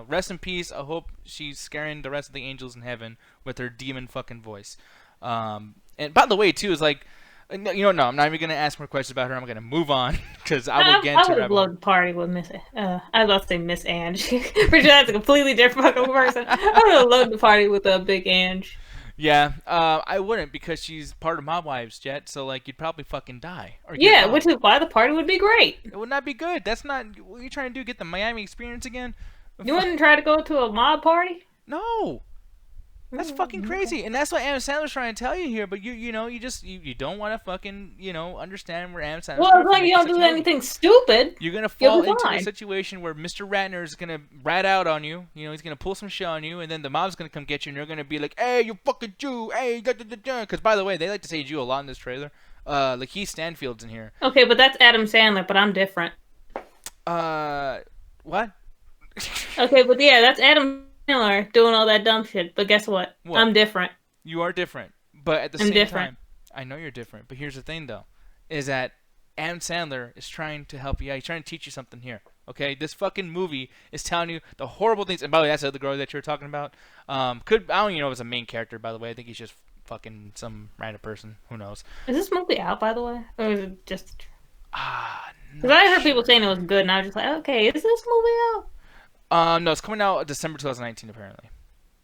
Speaker 1: Rest in peace. I hope she's scaring the rest of the angels in heaven with her demon fucking voice. And by the way, too, is like, no, I'm not even gonna ask more questions about her. I'm gonna move on because I will get into.
Speaker 2: I would have loved to party with Miss. I was about to say Miss Ange. Pretty sure that's a completely different fucking person. I would have loved to party with Big Ange.
Speaker 1: Yeah, I wouldn't because she's part of Mob Wives, Jet. So like, you'd probably fucking die.
Speaker 2: Yeah, which is why the party would be great.
Speaker 1: It would not be good. That's not what you're trying to do. Get the Miami experience again.
Speaker 2: You wouldn't try to go to a mob party?
Speaker 1: No. That's fucking crazy, and that's what Adam Sandler's trying to tell you here. But you don't want to fucking understand where Adam Sandler's.
Speaker 2: Well, as long as you don't do anything stupid,
Speaker 1: you're gonna fall into a situation where Mr. Ratner is gonna rat out on you. He's gonna pull some shit on you, and then the mob's gonna come get you, and they're gonna be like, "Hey, you fucking Jew! Hey, da da da da!" Because by the way, they like to say Jew a lot in this trailer. Like Keith Stanfield's in here.
Speaker 2: Okay, but that's Adam Sandler, but I'm different.
Speaker 1: What?
Speaker 2: Okay, but yeah, that's Adam Sandler doing all that dumb shit, but guess what? I'm different.
Speaker 1: You are different, but at the same time, I know you're different. But here's the thing, though, is that Adam Sandler is trying to help you out. He's trying to teach you something here. Okay, this fucking movie is telling you the horrible things. And by the way, that's the other girl that you were talking about. I don't even know if it's a main character. By the way, I think he's just fucking some random person. Who knows?
Speaker 2: Is this movie out, by the way, or is it just? Because I heard people saying it was good, and I was just like, okay, is this movie out?
Speaker 1: No, it's coming out December 2019 apparently.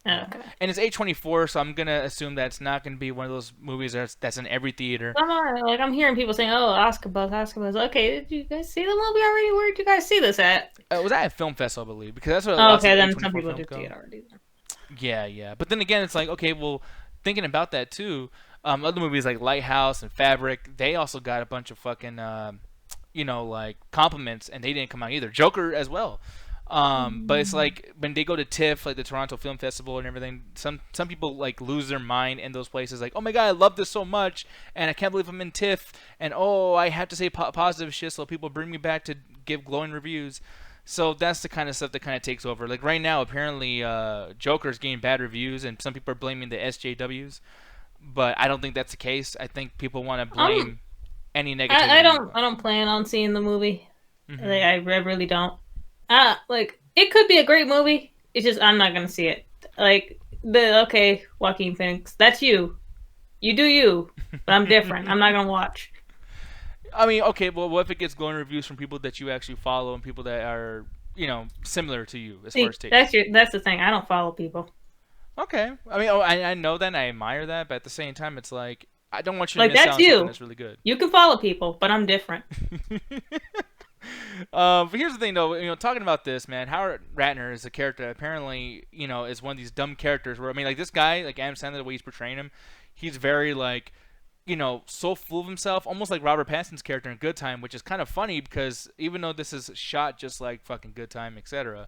Speaker 2: Okay.
Speaker 1: And it's A24, so I'm gonna assume that it's not gonna be one of those movies that's in every theater.
Speaker 2: I'm hearing people saying, "Oh, Oscar buzz." Okay, did you guys see the movie already? Where did you guys see this at?
Speaker 1: It was at a film festival, I believe, because that's what.
Speaker 2: Okay, then some people did see it already.
Speaker 1: Yeah, but then again, it's like, okay, well, thinking about that too, other movies like Lighthouse and Fabric, they also got a bunch of fucking, like compliments, and they didn't come out either. Joker as well. But it's like when they go to TIFF, like the Toronto Film Festival and everything, some people like lose their mind in those places. Like, oh my god, I love this so much, and I can't believe I'm in TIFF, and oh, I have to say positive shit so people bring me back to give glowing reviews. So that's the kind of stuff that kind of takes over. Like right now, apparently, Joker's getting bad reviews, and some people are blaming the SJWs, but I don't think that's the case. I think people want to blame any negativity.
Speaker 2: I don't plan on seeing the movie. Like, I really don't. Like, it could be a great movie. It's just I'm not gonna see it. Like, okay, Joaquin Phoenix, that's you. You do you, but I'm different. I'm not gonna watch.
Speaker 1: I mean, okay, well, what if it gets glowing reviews from people that you actually follow and people that are, similar to you as far as taste?
Speaker 2: That's the thing. I don't follow people.
Speaker 1: Okay, I mean, I know that and I admire that, but at the same time, it's like I don't want you to
Speaker 2: like
Speaker 1: miss out on something that's really good.
Speaker 2: You can follow people, but I'm different.
Speaker 1: But here's the thing, though. Talking about this, man, Howard Ratner is a character that apparently, is one of these dumb characters where, I mean, like this guy, like Adam Sandler, the way he's portraying him, he's very like, so full of himself, almost like Robert Pattinson's character in Good Time, which is kind of funny because even though this is shot just like fucking Good Time, etc.,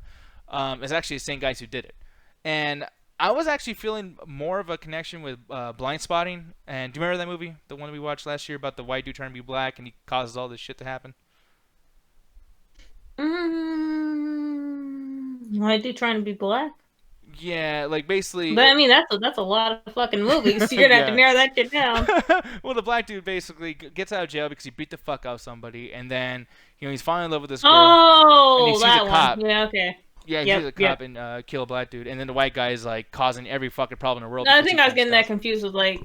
Speaker 1: it's actually the same guys who did it. And I was actually feeling more of a connection with Blind Spotting. And do you remember that movie, the one we watched last year about the white dude trying to be black and he causes all this shit to happen?
Speaker 2: White dude trying to be black?
Speaker 1: Yeah, like basically.
Speaker 2: But I mean, that's a lot of fucking movies. So you're gonna have to narrow that shit down.
Speaker 1: Well, the black dude basically gets out of jail because he beat the fuck out of somebody, and then he's falling in love with this girl.
Speaker 2: Oh,
Speaker 1: and he sees
Speaker 2: that
Speaker 1: a cop.
Speaker 2: one. Yeah, okay.
Speaker 1: Yeah, he sees a cop and kill a black dude, and then the white guy is like causing every fucking problem in the world.
Speaker 2: I think I was getting that confused with like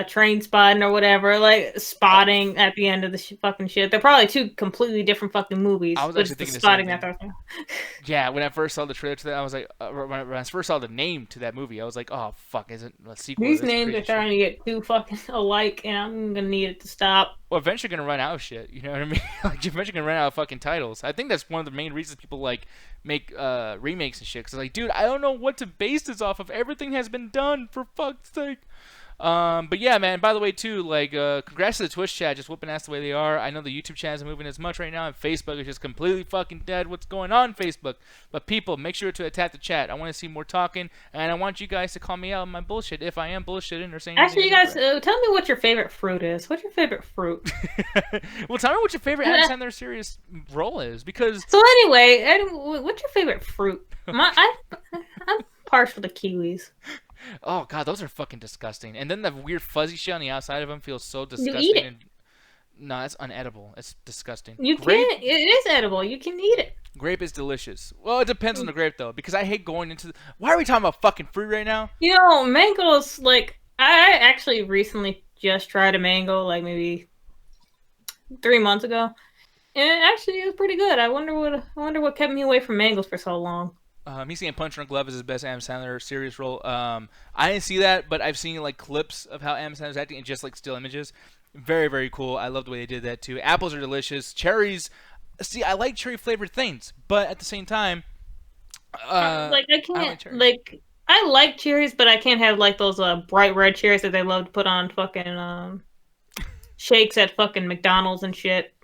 Speaker 2: train spotting or whatever, like spotting at the end of the fucking shit. They're probably two completely different fucking movies.
Speaker 1: I was actually thinking the same thing. Yeah, when I first saw the trailer to that, I was like, when I first saw the name to that movie, I was like, oh fuck, is it a sequel?
Speaker 2: These names are trying to get too fucking alike, and I'm gonna need it to stop.
Speaker 1: Well, eventually gonna run out of shit. You know what I mean? Like, you're eventually gonna run out of fucking titles. I think that's one of the main reasons people like make remakes and shit. Cause like, dude, I don't know what to base this off of. Everything has been done, for fuck's sake. But yeah, man, by the way, too, like, congrats to the Twitch chat, just whooping ass the way they are. I know the YouTube chat isn't moving as much right now, and Facebook is just completely fucking dead. What's going on, Facebook? But people, make sure to attack the chat. I want to see more talking, and I want you guys to call me out on my bullshit if I am bullshitting or saying
Speaker 2: Actually, you guys, tell me what your favorite fruit is. What's your favorite fruit?
Speaker 1: Well, tell me what your favorite Adam Sandler serious role is, because...
Speaker 2: So anyway, what's your favorite fruit? I'm partial to kiwis.
Speaker 1: Oh god, those are fucking disgusting. And then the weird fuzzy shit on the outside of them feels so disgusting.
Speaker 2: You eat it.
Speaker 1: No, it's unedible. It's disgusting.
Speaker 2: You can't. It is edible. You can eat it.
Speaker 1: Grape is delicious. Well, it depends on the grape though, because I hate going into. Why are we talking about fucking fruit right now?
Speaker 2: Mangoes. Like, I actually recently just tried a mango, like maybe 3 months ago, and actually it was pretty good. I wonder what kept me away from mangoes for so long.
Speaker 1: He's saying Punch Drunk Love is his best Adam Sandler serious role. I didn't see that, but I've seen like clips of how Adam Sandler's acting and just like still images. Very, very cool. I love the way they did that too. Apples are delicious. Cherries. See, I like cherry flavored things, but at the same time,
Speaker 2: I can't I like cherries, but I can't have like those bright red cherries that they love to put on fucking shakes at fucking McDonald's and shit.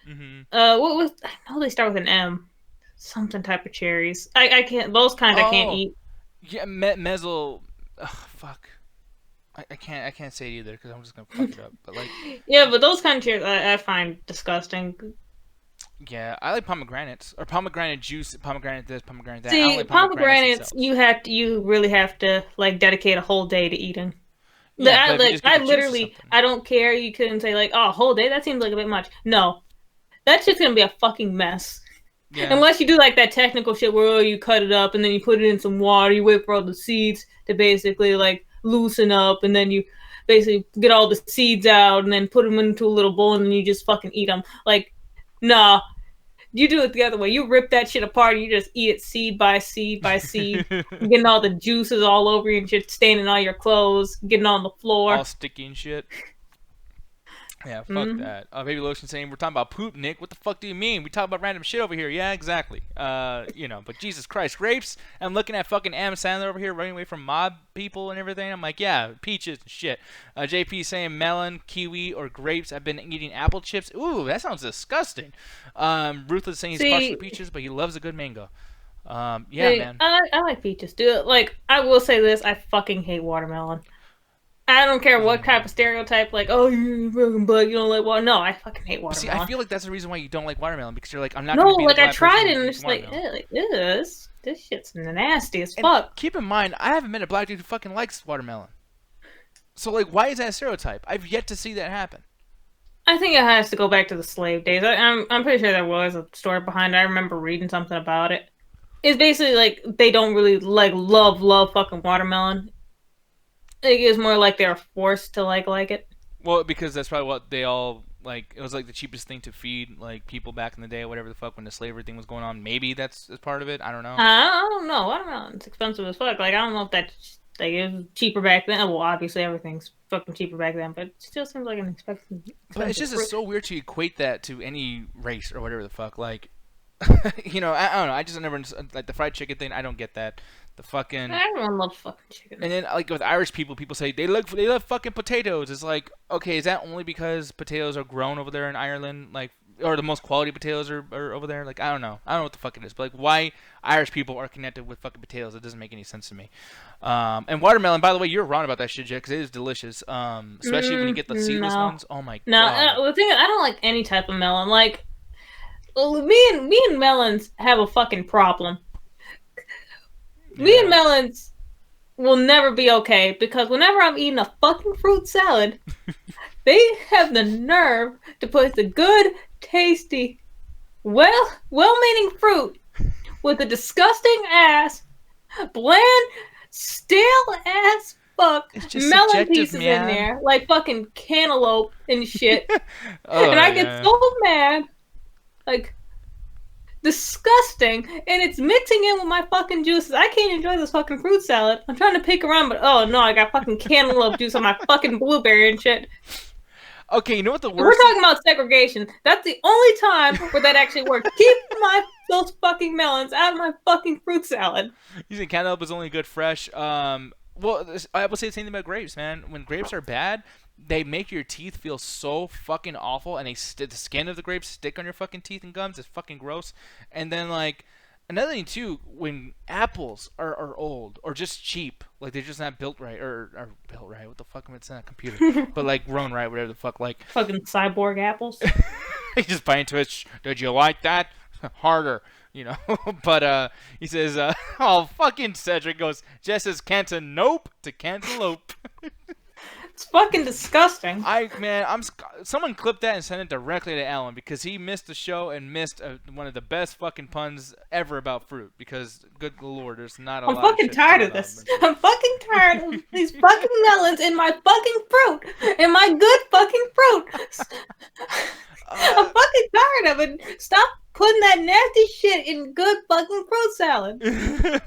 Speaker 1: Mm-hmm.
Speaker 2: What was? I know they start with an M. Something type of cherries. I can't. Those kind I can't eat.
Speaker 1: Yeah, mezzo. Fuck. I can't say it either because I'm just gonna fuck it up. But like.
Speaker 2: Yeah, but those kind of cherries I find disgusting.
Speaker 1: Yeah, I like pomegranates or pomegranate juice. Pomegranate this, pomegranate that.
Speaker 2: See,
Speaker 1: I don't like
Speaker 2: pomegranates you really have to like dedicate a whole day to eating.
Speaker 1: Yeah,
Speaker 2: I literally I don't care. You couldn't say like, oh, a whole day. That seems like a bit much. No, that's just gonna be a fucking mess. Yeah. Unless you do like that technical shit where you cut it up and then you put it in some water, you wait for all the seeds to basically like loosen up, and then you basically get all the seeds out and then put them into a little bowl and then you just fucking eat them. Like, nah, you do it the other way. You rip that shit apart and you just eat it seed by seed by seed, getting all the juices all over you and shit, staining all your clothes, getting on the floor,
Speaker 1: all sticky and shit. Yeah, fuck that. Baby Lotion saying we're talking about poop, Nick. What the fuck do you mean? We talk about random shit over here. Yeah, exactly. But Jesus Christ, grapes. I'm looking at fucking Adam Sandler over here running away from mob people and everything. I'm like, yeah, peaches and shit. JP saying melon, kiwi, or grapes. I've been eating apple chips. Ooh, that sounds disgusting. Ruthless saying he's partial to peaches, but he loves a good mango. Man.
Speaker 2: I like peaches, dude. Like, I will say this: I fucking hate watermelon. I don't care what type of stereotype, like, oh, you're fucking bug, you don't like watermelon. No, I fucking hate watermelon.
Speaker 1: See, I feel like that's the reason why you don't like watermelon, because you're like, I'm not
Speaker 2: no,
Speaker 1: going to be
Speaker 2: like,
Speaker 1: the
Speaker 2: I tried it,
Speaker 1: person
Speaker 2: and it's like, this shit's nasty as fuck.
Speaker 1: Keep in mind, I haven't met a black dude who fucking likes watermelon. So, like, why is that a stereotype? I've yet to see that happen.
Speaker 2: I think it has to go back to the slave days. I'm pretty sure there was a story behind it. I remember reading something about it. It's basically, like, they don't really, like, love fucking watermelon. I think it's more like they're forced to like it.
Speaker 1: Well, because that's probably what they all like. It was like the cheapest thing to feed like people back in the day, or whatever the fuck, when the slavery thing was going on. Maybe that's part of it. I don't know.
Speaker 2: I don't know. Watermelon's expensive as fuck. Like, I don't know if that's like it was cheaper back then. Well, obviously everything's fucking cheaper back then, but it still seems like an expensive.
Speaker 1: But it's just so weird to equate that to any race or whatever the fuck. Like, I don't know. I just never like the fried chicken thing. I don't get that. The fucking
Speaker 2: everyone loves fucking chicken.
Speaker 1: And then like with Irish people say they love fucking potatoes. It's like, okay, is that only because potatoes are grown over there in Ireland, like, or the most quality potatoes are over there? Like, I don't know what the fuck it is, but like why Irish people are connected with fucking potatoes? It doesn't make any sense to me. And watermelon, by the way, you're wrong about that shit, Jet, because it is delicious. Especially when you get the seedless ones. Oh my god.
Speaker 2: The thing is, I don't like any type of melon. Like, me and melons have a fucking problem. Me and melons will never be okay, because whenever I'm eating a fucking fruit salad, they have the nerve to put the good, tasty, well-meaning fruit with a disgusting ass, bland, stale ass fuck melon pieces in there, like fucking cantaloupe and shit. And I get so mad, like, disgusting, and it's mixing in with my fucking juices. I can't enjoy this fucking fruit salad. I'm trying to pick around, but oh no, I got fucking cantaloupe juice on my fucking blueberry and shit.
Speaker 1: Okay, you know what the worst?
Speaker 2: We're talking about segregation. That's the only time where that actually works. Keep those fucking melons out of my fucking fruit salad.
Speaker 1: Using cantaloupe is only good fresh. Well, I would say the same thing about grapes, man. When grapes are bad, they make your teeth feel so fucking awful, and the skin of the grapes stick on your fucking teeth and gums. It's fucking gross. And then, like, another thing, too, when apples are old or just cheap, like, they're just not built right, or built right, what the fuck, it's not a computer, but, like, grown right, whatever the fuck, like.
Speaker 2: Fucking cyborg apples.
Speaker 1: He just buying to it, did you like that? Harder. But he says, oh, fucking Cedric goes, Jess says nope to cantaloupe.
Speaker 2: It's fucking disgusting.
Speaker 1: Someone clipped that and sent it directly to Alan, because he missed the show and missed one of the best fucking puns ever about fruit, because good lord, there's not a lot of shit.
Speaker 2: I'm fucking tired of this. I'm fucking tired of these fucking melons in my fucking fruit, in my good fucking fruit. I'm fucking tired of it. Stop putting that nasty shit in good fucking fruit salad.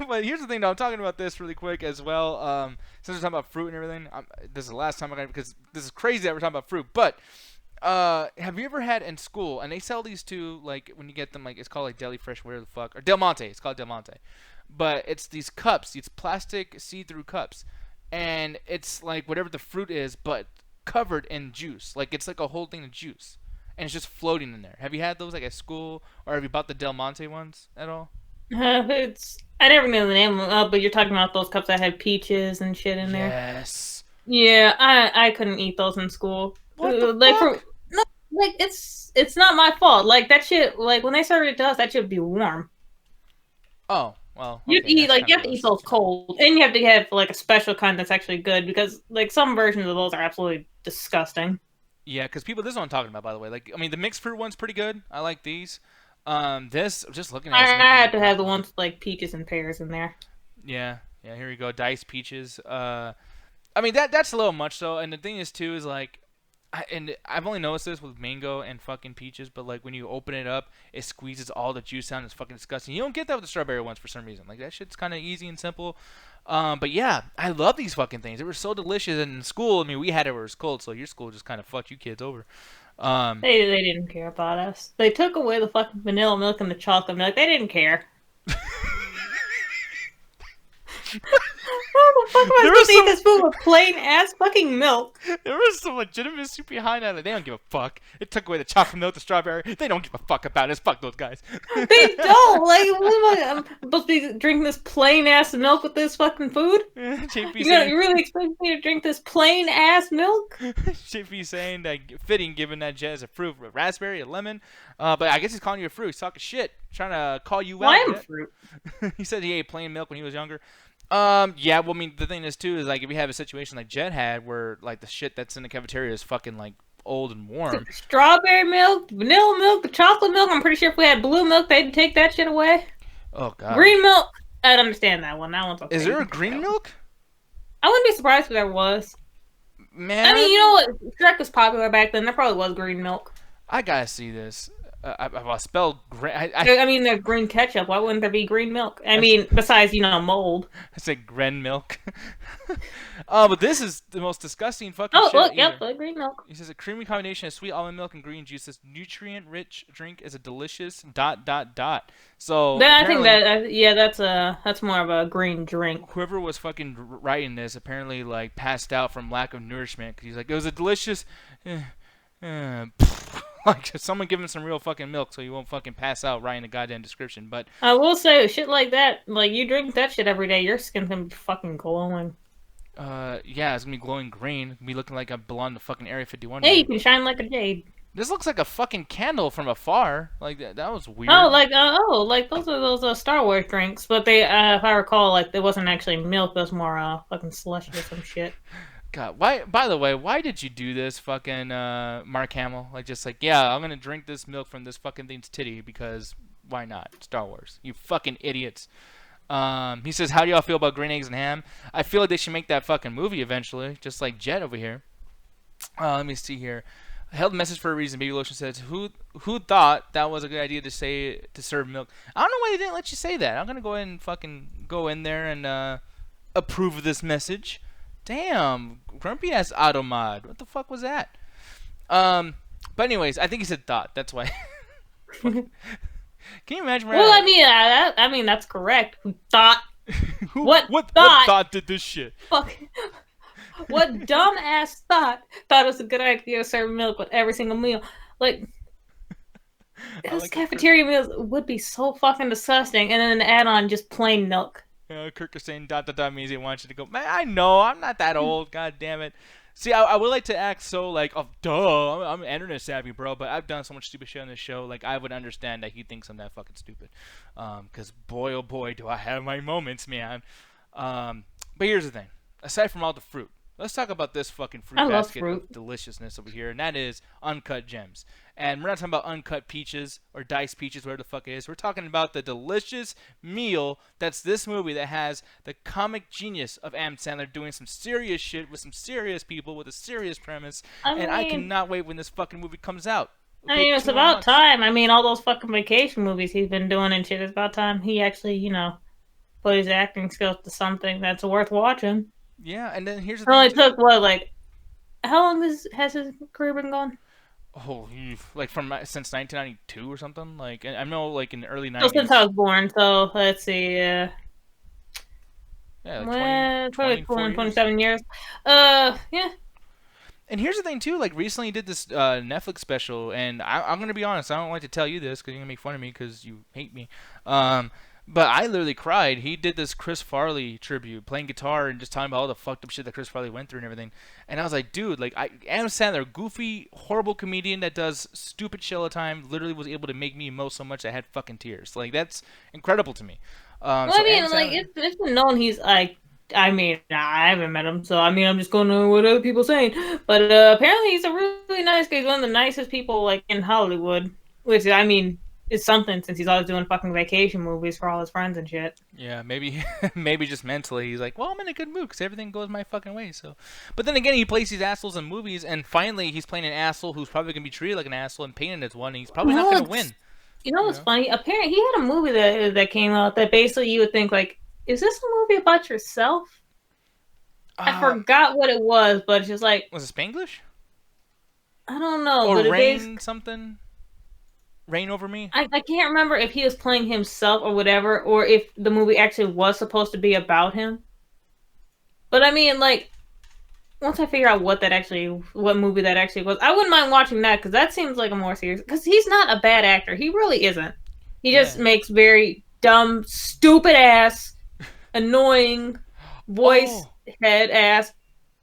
Speaker 1: But here's the thing, though. I'm talking about this really quick as well. Since we're talking about fruit and everything, this is the last time I got, because this is crazy that we're talking about fruit. But have you ever had in school, and they sell these too, like when you get them, like it's called like Deli Fresh, whatever the fuck, or Del Monte. It's called Del Monte. But it's these cups, these plastic see-through cups, and it's like whatever the fruit is, but covered in juice. Like it's like a whole thing of juice. And it's just floating in there. Have you had those like at school, or have you bought the Del Monte ones at all?
Speaker 2: I never knew the name of them, but you're talking about those cups that had peaches and shit in there.
Speaker 1: Yes.
Speaker 2: Yeah, I couldn't eat those in school.
Speaker 1: What the fuck?
Speaker 2: It's not my fault. Like that shit. Like when they serve it to us, that shit would be warm.
Speaker 1: Oh well.
Speaker 2: You have to eat those cold, and you have to have like a special kind that's actually good, because like some versions of those are absolutely disgusting.
Speaker 1: Yeah, because this is what I'm talking about, by the way. Like, I mean, the mixed fruit one's pretty good. I like these. Just looking at it.
Speaker 2: I had to have the ones with, like, peaches and pears in there.
Speaker 1: Yeah, here we go. Diced peaches. I mean, that's a little much, though. And the thing is, too, is, like, and I've only noticed this with mango and fucking peaches, but like when you open it up, it squeezes all the juice out. And it's fucking disgusting. You don't get that with the strawberry ones for some reason. Like that shit's kind of easy and simple. But yeah, I love these fucking things. They were so delicious. And in school, I mean, we had it where it was cold, so your school just kind of fucked you kids over.
Speaker 2: They didn't care about us. They took away the fucking vanilla milk and the chocolate milk. They didn't care. How the fuck am I supposed to eat this food with plain ass fucking milk?
Speaker 1: There was some legitimacy behind that. Like, they don't give a fuck. It took away the chocolate milk, the strawberry. They don't give a fuck about us. Fuck those guys.
Speaker 2: They don't. Like, what am I'm supposed to be drinking this plain ass milk with this fucking food? You really expect me to drink this plain ass milk?
Speaker 1: JP saying that fitting, given that Jet is a fruit, a raspberry, a lemon. But I guess he's calling you a fruit. He's talking shit, trying to call you out.
Speaker 2: I am a fruit.
Speaker 1: He said he ate plain milk when he was younger. Yeah, well, I mean, the thing is, too, is, like, if you have a situation like Jet had, where, like, the shit that's in the cafeteria is fucking, like, old and warm.
Speaker 2: Strawberry milk, vanilla milk, the chocolate milk, I'm pretty sure if we had blue milk, they'd take that shit away.
Speaker 1: Oh, God.
Speaker 2: Green milk, I'd understand that one. That one's okay.
Speaker 1: Is there a green milk?
Speaker 2: I wouldn't be surprised if there was.
Speaker 1: Man.
Speaker 2: I mean, you know what? Shrek was popular back then. There probably was green milk.
Speaker 1: I gotta see this. I spelled green.
Speaker 2: I mean, there's green ketchup. Why wouldn't there be green milk? I mean, besides, mold.
Speaker 1: I said Gren milk. But this is the most disgusting fucking shit.
Speaker 2: Oh, look, yep, green milk.
Speaker 1: He says a creamy combination of sweet almond milk and green juice. This nutrient-rich drink is a delicious ... So
Speaker 2: I think that that's more of a green drink.
Speaker 1: Whoever was fucking writing this apparently like passed out from lack of nourishment because he's like, it was a delicious. Like, someone give him some real fucking milk so you won't fucking pass out writing the goddamn description. But
Speaker 2: I will say, shit like that, like, you drink that shit every day, your skin's gonna be fucking glowing.
Speaker 1: Yeah, it's gonna be glowing green. It's gonna be looking like I belong to fucking Area 51.
Speaker 2: Hey, you can shine like a jade.
Speaker 1: This looks like a fucking candle from afar. Like, that was weird.
Speaker 2: Oh, like those are those Star Wars drinks. But they, if I recall, like, it wasn't actually milk, it was more, fucking slush or some shit.
Speaker 1: God, why? By the way, why did you do this, fucking Mark Hamill? Like, just like, yeah, I'm gonna drink this milk from this fucking thing's titty because why not? Star Wars, you fucking idiots. He says, how do y'all feel about green eggs and ham? I feel like they should make that fucking movie eventually, just like Jet over here. Let me see here. I held a message for a reason. Baby Lotion says, who thought that was a good idea to serve milk? I don't know why they didn't let you say that. I'm gonna go ahead and fucking go in there and approve of this message. Damn, grumpy ass Automod. What the fuck was that? But anyways, I think he said thought. That's why. Can you imagine?
Speaker 2: Well, I mean that's correct. Who thought?
Speaker 1: What thought did this shit?
Speaker 2: Fuck. What dumb ass thought it was a good idea to serve milk with every single meal? Like, those cafeteria meals would be so fucking disgusting, and then add on just plain milk.
Speaker 1: Kirk is saying ... means he wants you to go. Man, I know I'm not that old. God damn it. See, I would like to act so like, oh, duh, I'm internet savvy, bro. But I've done so much stupid shit on this show. Like, I would understand that he thinks I'm that fucking stupid. Because boy, oh boy, do I have my moments, man. But here's the thing. Aside from all the fruit, let's talk about this fucking fruit basket of deliciousness over here, and that is Uncut Gems. And we're not talking about uncut peaches or diced peaches, whatever the fuck it is. We're talking about the delicious meal that's this movie that has the comic genius of Adam Sandler doing some serious shit with some serious people with a serious premise. I cannot wait when this fucking movie comes out. Okay,
Speaker 2: I mean, it's about time. I mean, all those fucking vacation movies he's been doing and shit, it's about time he actually, put his acting skills to something that's worth watching.
Speaker 1: Yeah, and then here's the
Speaker 2: thing. It only took, how long has his career been going?
Speaker 1: Oh, like since 1992 or something. Like, I know, like in the early 90s.
Speaker 2: So since I was born. So let's see. Yeah, 27 years. Yeah.
Speaker 1: And here's the thing too. Like, recently he did this Netflix special, and I'm gonna be honest. I don't like to tell you this because you're gonna make fun of me because you hate me. But I literally cried. He did this Chris Farley tribute, playing guitar and just talking about all the fucked up shit that Chris Farley went through and everything. And I was like, dude, like, Adam Sandler, goofy, horrible comedian that does stupid shit all the time, literally was able to make me emo so much I had fucking tears. Like, that's incredible to me.
Speaker 2: Well, I mean, like, it's been known he's like, I mean, I haven't met him, so I mean, I'm just going to know what other people are saying. But apparently he's a really nice guy. He's one of the nicest people, like, in Hollywood. Which, I mean, is something since he's always doing fucking vacation movies for all his friends and shit.
Speaker 1: Yeah, maybe maybe just mentally he's like, well, I'm in a good mood because everything goes my fucking way. So, but then again, he plays these assholes in movies, and finally he's playing an asshole who's probably gonna be treated like an asshole and painted as one, and he's probably not gonna win.
Speaker 2: You know what's funny? Apparently, he had a movie that came out that basically you would think like, is this a movie about yourself? I forgot what it was, but it's just like,
Speaker 1: was it Spanglish?
Speaker 2: I don't know.
Speaker 1: Or
Speaker 2: but
Speaker 1: Rain something? Rain Over Me?
Speaker 2: I can't remember if he was playing himself or whatever, or if the movie actually was supposed to be about him. But I mean, like, once I figure out what movie that actually was, I wouldn't mind watching that because that seems like a more serious. Because he's not a bad actor. He really isn't. He just makes very dumb, stupid ass, annoying, voice head ass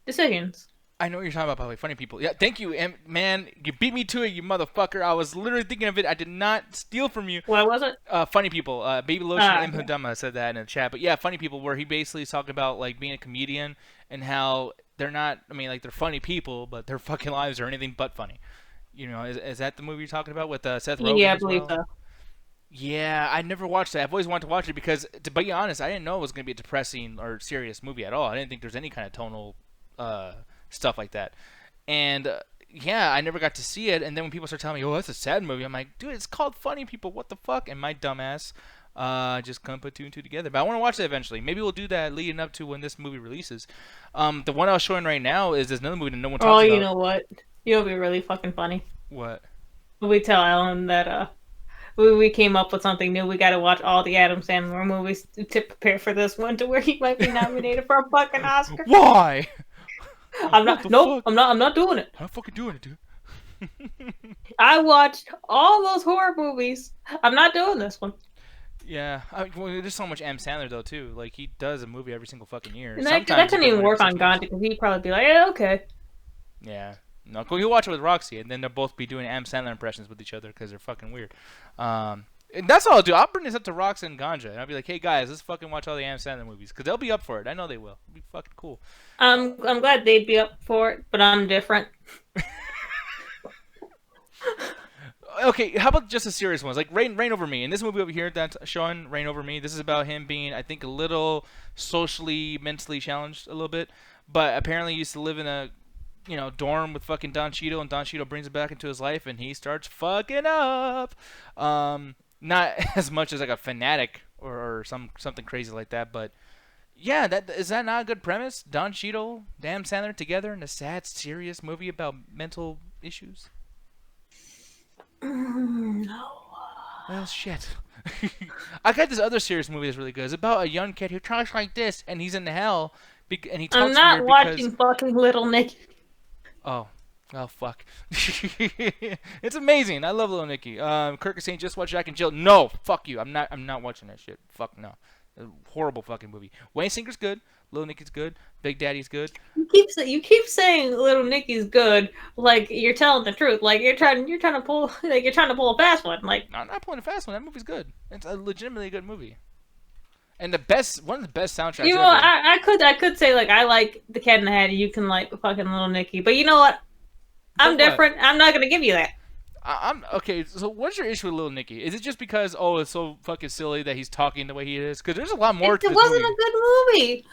Speaker 2: decisions.
Speaker 1: I know what you're talking about, by the way. Funny People. Yeah, thank you, man. You beat me to it, you motherfucker. I was literally thinking of it. I did not steal from you.
Speaker 2: What was it?
Speaker 1: Funny People. Baby Lotion M. Hudama said that in the chat. But yeah, Funny People, where he basically is talking about like being a comedian and how they're not. I mean, like they're funny people, but their fucking lives are anything but funny. You know, is that the movie you're talking about with Seth Rogen?
Speaker 2: Yeah, I believe so.
Speaker 1: Yeah, I never watched that. I've always wanted to watch it because, to be honest, I didn't know it was going to be a depressing or serious movie at all. I didn't think there's any kind of tonal stuff like that. And yeah, I never got to see it. And then when people start telling me, "Oh, that's a sad movie," I'm like, "Dude, it's called Funny People. What the fuck?" And my dumbass just couldn't put two and two together. But I want to watch it eventually. Maybe we'll do that leading up to when this movie releases. The one I was showing right now is another movie that no one talks about.
Speaker 2: Oh, you know what? You'll be really fucking funny.
Speaker 1: What?
Speaker 2: We tell Ellen that we came up with something new. We got to watch all the Adam Sandler movies to prepare for this one, to where he might be nominated for a fucking Oscar.
Speaker 1: Why?
Speaker 2: I'm not. Nope. I'm not. I'm not doing it.
Speaker 1: I'm not fucking doing it, dude.
Speaker 2: I watched all those horror movies. I'm not doing this one.
Speaker 1: Yeah, well, there's so much Adam Sandler though too. Like he does a movie every single fucking year.
Speaker 2: And that couldn't even work on Gandhi because he'd probably be like, "Yeah, okay."
Speaker 1: Yeah. No, you'll watch it with Roxy, and then they'll both be doing Adam Sandler impressions with each other because they're fucking weird. And that's all I'll do. I'll bring this up to Rox and Ganja, and I'll be like, "Hey guys, let's fucking watch all the Adam Sandler movies," because they'll be up for it. I know they will. It'll be fucking cool.
Speaker 2: I'm glad they'd be up for it, but I'm different.
Speaker 1: Okay, how about just the serious ones, like Rain Over Me? And this movie over here that's showing, Rain Over Me, this is about him being, I think, a little socially, mentally challenged a little bit, but apparently he used to live in a dorm with fucking Don Cheadle, and Don Cheadle brings him back into his life, and he starts fucking up. Not as much as like a fanatic or something crazy like that, but yeah, is that not a good premise? Don Cheadle, Adam Sandler together in a sad, serious movie about mental issues.
Speaker 2: No.
Speaker 1: Well, shit. I got this other serious movie that's really good. It's about a young kid who talks like this, and he's in hell, and he talks
Speaker 2: I'm not
Speaker 1: weird
Speaker 2: watching
Speaker 1: because...
Speaker 2: fucking Little Nicky.
Speaker 1: Oh, fuck. It's amazing. I love Little Nicky. Kirk is saying just watch Jack and Jill. No, fuck you. I'm not watching that shit. Fuck no. A horrible fucking movie. Wayne Singer's good. Little Nicky's good. Big Daddy's good.
Speaker 2: You keep saying Little Nicky's good, like you're telling the truth. Like you're trying to pull a fast one. Like
Speaker 1: no, I'm not pulling a fast one. That movie's good. It's a legitimately good movie. And one of the best soundtracks.
Speaker 2: You know, ever. I could say like I like The Cat in the Hat. You can like fucking Little Nicky, but you know what? I'm different. I'm not gonna give you that.
Speaker 1: I'm okay. So what's your issue with Little Nicky? Is it just because it's so fucking silly that he's talking the way he is? Because there's a lot more to this movie. It wasn't
Speaker 2: a good movie.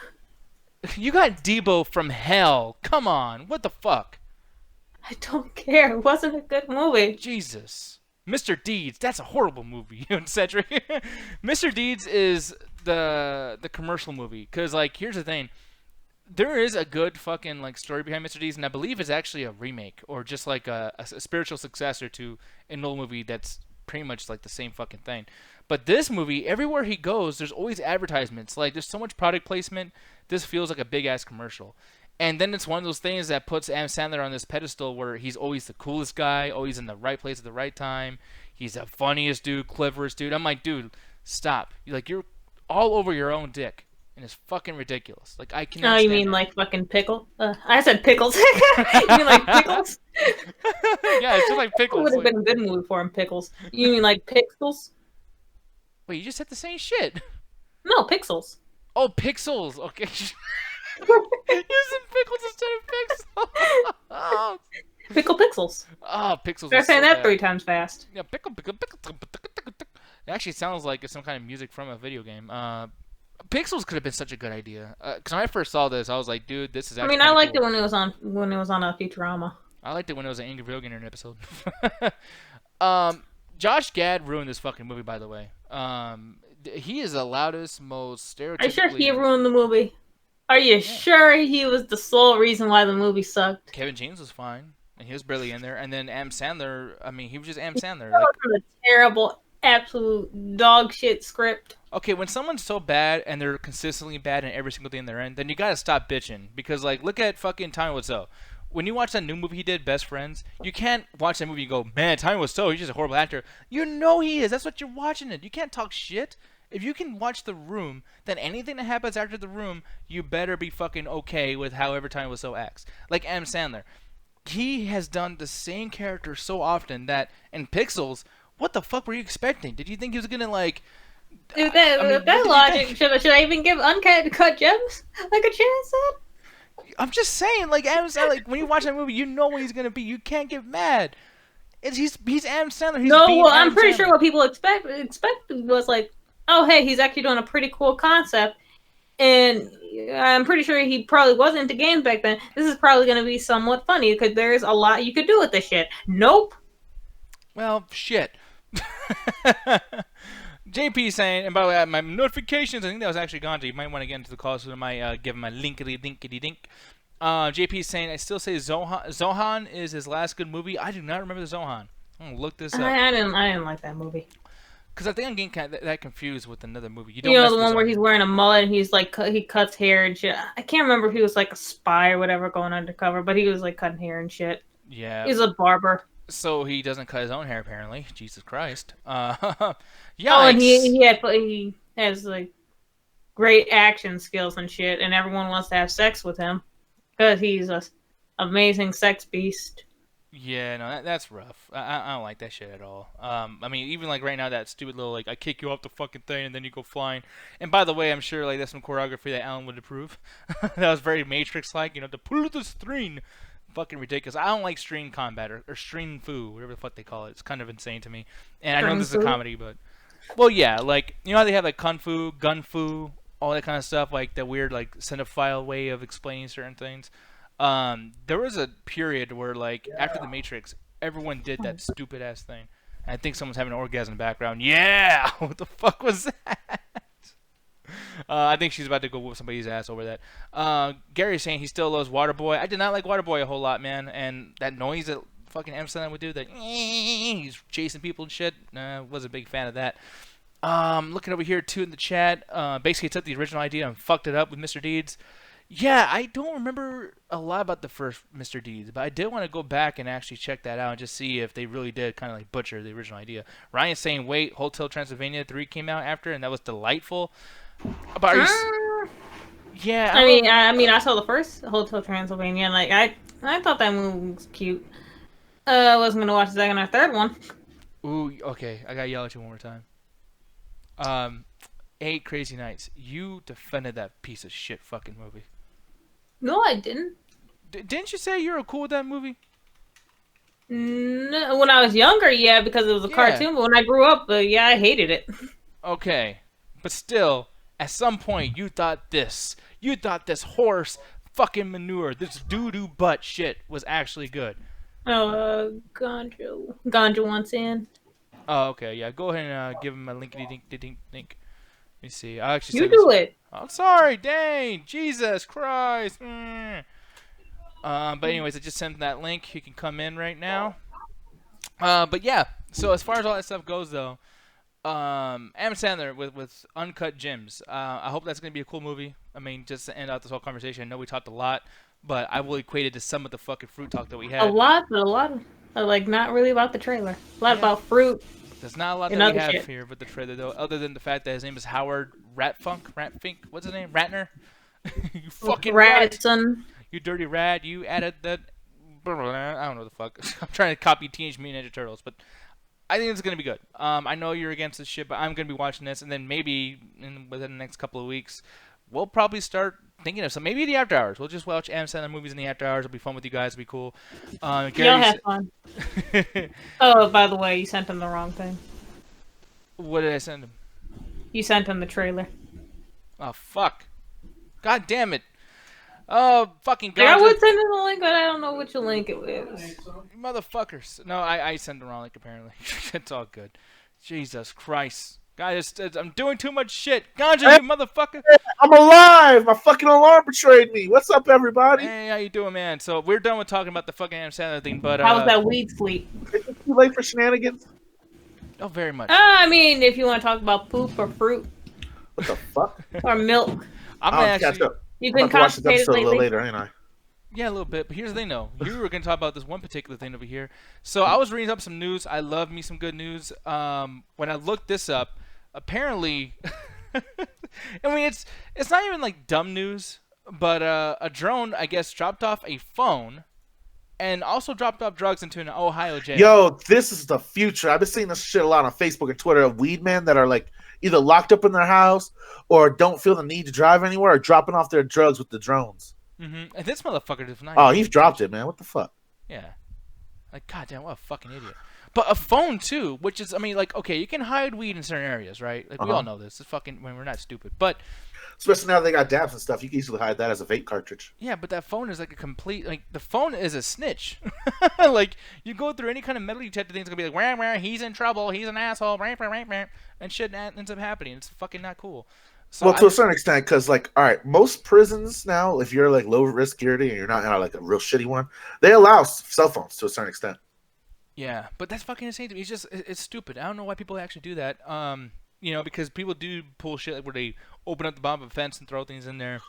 Speaker 1: You got Debo from hell. Come on. What the fuck?
Speaker 2: I don't care. It wasn't a good movie.
Speaker 1: Jesus. Mr. Deeds. That's a horrible movie, Cedric. Mr. Deeds is the commercial movie. Because, like, here's the thing. There is a good fucking, like, story behind Mr. Deeds, and I believe it's actually a remake or just, like, a spiritual successor to an old movie that's pretty much, like, the same fucking thing. But this movie, everywhere he goes, there's always advertisements. Like, there's so much product placement. This feels like a big-ass commercial. And then it's one of those things that puts Adam Sandler on this pedestal where he's always the coolest guy, always in the right place at the right time. He's the funniest dude, cleverest dude. I'm like, dude, stop. You're all over your own dick. And it's fucking ridiculous. Like, I can't.
Speaker 2: Oh, you mean like fucking pickle? I said pickles. You mean like pickles?
Speaker 1: Yeah, it's just like pickles.
Speaker 2: It would have been a good movie for him, pickles. You mean like pixels?
Speaker 1: Wait, you just said the same shit.
Speaker 2: No, pixels.
Speaker 1: Oh, pixels. Okay. Using pickles instead of pixels.
Speaker 2: Pickle Pixels.
Speaker 1: Oh, Pixels.
Speaker 2: They're
Speaker 1: Was
Speaker 2: saying
Speaker 1: so
Speaker 2: that
Speaker 1: bad.
Speaker 2: 3 times fast.
Speaker 1: Yeah, It actually sounds like it's some kind of music from a video game. Pixels could have been such a good idea. Because when I first saw this, I was like, dude, this is
Speaker 2: I
Speaker 1: actually
Speaker 2: mean, I
Speaker 1: kind of
Speaker 2: liked
Speaker 1: cool.
Speaker 2: it when it was on a Futurama.
Speaker 1: I liked it when it was an Angry Video Game episode. Josh Gad ruined this fucking movie, by the way. He is the loudest, most
Speaker 2: Are you sure he
Speaker 1: stereotypically.
Speaker 2: ruined the movie? Are you sure he was the sole reason why the movie sucked?
Speaker 1: Kevin James was fine, and he was barely in there. And then Adam Sandler, I mean, he was just Adam Sandler.
Speaker 2: That
Speaker 1: Like,
Speaker 2: was a terrible, absolute dog shit script.
Speaker 1: okay, when someone's so bad and they're consistently bad in every single thing they're in, then you gotta stop bitching. Because, like, look at fucking Tommy Wiseau. When you watch that new movie he did, Best Friends, you can't watch that movie and go, man, Tommy Wiseau, he's just a horrible actor. You know he is. That's what you're watching it. You can't talk shit. If you can watch The Room, then anything that happens after The Room, you better be fucking okay with however Tommy Wiseau acts. Like Adam Sandler. He has done the same character so often that in Pixels, what the fuck were you expecting? Did you think he was gonna, like...
Speaker 2: If
Speaker 1: I mean,
Speaker 2: that,
Speaker 1: what did you
Speaker 2: logic,
Speaker 1: think?
Speaker 2: should I even give Uncut Gems like a chance at?
Speaker 1: I'm just saying, like Adam Sandler, like when you watch that movie, you know what he's gonna be. You can't get mad. He's Adam Sandler. He's
Speaker 2: No,
Speaker 1: being
Speaker 2: well, I'm
Speaker 1: Adam
Speaker 2: pretty
Speaker 1: Sandler.
Speaker 2: sure what people expected was like, oh, hey, he's actually doing a pretty cool concept, and I'm pretty sure he probably wasn't into games back then. This is probably going to be somewhat funny because there's a lot you could do with this shit. Nope.
Speaker 1: Well, shit. JP saying, and by the way, my notifications, I think that was actually gone. So you might want to get into the call, so I might give him a linkity dink. JP saying, I still say Zohan is his last good movie. I do not remember the Zohan. I'm gonna look this up
Speaker 2: I didn't like that movie.
Speaker 1: because I think I'm getting kind of that confused with another movie.
Speaker 2: You know,
Speaker 1: mess
Speaker 2: the
Speaker 1: with
Speaker 2: one where
Speaker 1: Zohan.
Speaker 2: he's wearing a mullet and he's like he cuts hair and shit. I can't remember if he was like a spy or whatever going undercover, but he was like cutting hair and shit.
Speaker 1: Yeah.
Speaker 2: He's a barber.
Speaker 1: So he doesn't cut his own hair, apparently. Jesus Christ. Yikes.
Speaker 2: Oh, and he has like great action skills and shit, and everyone wants to have sex with him because he's a amazing sex beast.
Speaker 1: Yeah, no, that's rough. I don't like that shit at all. I mean, even like right now, that stupid little like I kick you off the fucking thing and then you go flying. And by the way, I'm sure like that's some choreography that Alan would approve. That was very Matrix-like, you know, to pull the string. Fucking ridiculous. I don't like string combat or string fu, whatever the fuck they call it. It's kind of insane to me. And I know this is a comedy, but well, yeah, like you know how they have like kung fu, gun fu, all that kind of stuff, like that weird like cinephile way of explaining certain things. There was a period where, like, after the Matrix, everyone did that stupid ass thing. And I think someone's having an orgasm in the background. Yeah, what the fuck was that? I think she's about to go whoop somebody's ass over that. Gary's saying he still loves Waterboy. I did not like Waterboy a whole lot, man. And that noise that fucking Adam Sandler would do, that he's chasing people and shit. Wasn't a big fan of that. Looking over here too in the chat. Basically took the original idea and fucked it up with Mr. Deeds. Yeah, I don't remember a lot about the first Mr. Deeds, but I did want to go back and actually check that out and just see if they really did kind of like butcher the original idea. Ryan's saying, wait, Hotel Transylvania 3 came out after, and that was delightful. But are you... Yeah.
Speaker 2: I mean, I saw the first Hotel Transylvania, and like I thought that movie was cute. I wasn't gonna watch the second or third one.
Speaker 1: Ooh, okay. I gotta yell at you one more time. 8 Crazy Nights. You defended that piece of shit fucking movie.
Speaker 2: No, I didn't.
Speaker 1: Didn't you say you were cool with that movie?
Speaker 2: No, when I was younger, yeah, because it was a cartoon. But when I grew up, yeah, I hated it.
Speaker 1: Okay, but still, at some point, you thought this horse fucking manure, this doo-doo butt shit was actually good.
Speaker 2: Oh, Ganja wants in.
Speaker 1: Oh, okay, yeah. Go ahead and give him a linkity-dink. Let me see. I actually
Speaker 2: You do it.
Speaker 1: I'm sorry, dang, Jesus Christ. But anyways, I just sent that link. He can come in right now. But yeah, so as far as all that stuff goes, though, Adam Sandler with Uncut Gems. I hope that's gonna be a cool movie. I mean, just to end out this whole conversation, I know we talked a lot, but I will equate it to some of the fucking fruit talk that we had.
Speaker 2: A lot of like not really about the trailer. A lot about fruit.
Speaker 1: There's not a lot that we have here with the trailer, though, other than the fact that his name is Howard Ratfink. What's his name? Ratner? You fucking
Speaker 2: Radisson.
Speaker 1: You dirty rat. You added that. I don't know the fuck. I'm trying to copy Teenage Mutant Ninja Turtles, but I think it's going to be good. I know you're against this shit, but I'm going to be watching this, and then maybe within the next couple of weeks, we'll probably start thinking of some. Maybe the after hours. We'll just watch Adam Sandler movies in the after hours. It'll be fun with you guys. It'll be cool.
Speaker 2: You'll have fun. Oh, by the way, you sent him the wrong thing.
Speaker 1: What did I send him?
Speaker 2: You sent him the trailer.
Speaker 1: Oh, fuck. God damn it. Oh, fucking God.
Speaker 2: I would send him the link, but I don't know which link it was.
Speaker 1: Motherfuckers. No, I sent the wrong link, apparently. It's all good. Jesus Christ. Guys, I'm doing too much shit. Ganja, you motherfucker.
Speaker 3: I'm alive. My fucking alarm betrayed me. What's up, everybody?
Speaker 1: Hey, how you doing, man? So we're done with talking about the fucking Adam Sandler thing, but
Speaker 2: how was that weed sleep?
Speaker 3: Is it too late for shenanigans?
Speaker 1: Oh, very much.
Speaker 2: I mean, if you want to talk about poop or fruit.
Speaker 3: What the fuck?
Speaker 2: Or milk.
Speaker 1: I'm gonna actually.
Speaker 2: You've been constipated lately.
Speaker 3: A little later, ain't I?
Speaker 1: Yeah, a little bit. But here's the thing, though. You were gonna talk about this one particular thing over here. So I was reading up some news. I love me some good news. When I looked this up, apparently, I mean, it's not even like dumb news, but a drone, I guess, dropped off a phone, and also dropped off drugs into an Ohio jail.
Speaker 3: Yo, this is the future. I've been seeing this shit a lot on Facebook and Twitter of weed men that are like either locked up in their house or don't feel the need to drive anywhere or dropping off their drugs with the drones.
Speaker 1: Mm-hmm. And this motherfucker does not.
Speaker 3: Oh, he's dropped it, man. What the fuck?
Speaker 1: Yeah. Like, goddamn, what a fucking idiot. But a phone, too, which is, I mean, like, okay, you can hide weed in certain areas, right? Like, we all know this. It's fucking, I mean, we're not stupid. But.
Speaker 3: Especially now they got dabs and stuff. You can easily hide that as a vape cartridge.
Speaker 1: Yeah, but that phone is like a complete, like, the phone is a snitch. Like, you go through any kind of metal detector thing, it's going to be like, wah, he's in trouble, he's an asshole, and shit ends up happening. It's fucking not cool. So
Speaker 3: well, to a certain extent, because, like, all right, most prisons now, if you're, like, low-risk security and you're not in, like, a real shitty one, they allow cell phones to a certain extent.
Speaker 1: Yeah, but that's fucking insane to me. It's just, it's stupid. I don't know why people actually do that. You know, because people do pull shit like where they open up the bottom of a fence and throw things in there.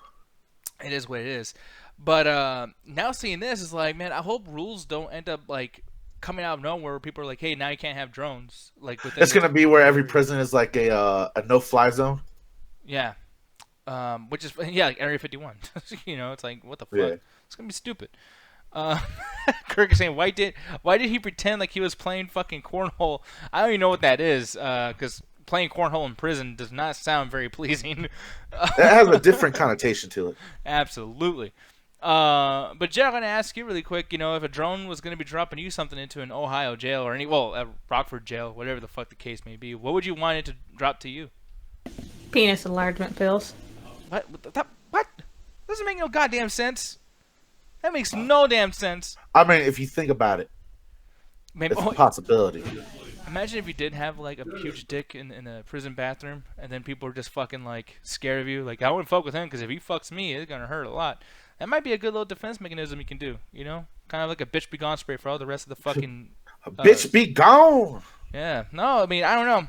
Speaker 1: It is what it is. But now seeing this is like, man, I hope rules don't end up like coming out of nowhere where people are like, hey, now you can't have drones. Like
Speaker 3: it's gonna be where every prison is like a no-fly zone.
Speaker 1: Yeah, which is like Area 51. You know, it's like what the fuck?
Speaker 3: Yeah.
Speaker 1: It's gonna be stupid. Kirk is saying, why did he pretend like he was playing fucking cornhole? I don't even know what that is, because playing cornhole in prison does not sound very pleasing.
Speaker 3: That has a different connotation to it.
Speaker 1: Absolutely. But Jay, I'm gonna ask you really quick. You know, if a drone was gonna be dropping you something into an Ohio jail or a Rockford jail, whatever the fuck the case may be, what would you want it to drop to you?
Speaker 2: Penis enlargement pills.
Speaker 1: What? What? Doesn't make no goddamn sense. That makes no damn sense.
Speaker 3: I mean, if you think about it,
Speaker 1: maybe,
Speaker 3: it's a possibility.
Speaker 1: Imagine if you did have like a huge dick in a prison bathroom, and then people were just fucking like scared of you. Like, I wouldn't fuck with him because if he fucks me, it's gonna hurt a lot. That might be a good little defense mechanism you can do. You know, kind of like a bitch be gone spray for all the rest of the fucking.
Speaker 3: Bitch be gone.
Speaker 1: Yeah. No, I mean, I don't know.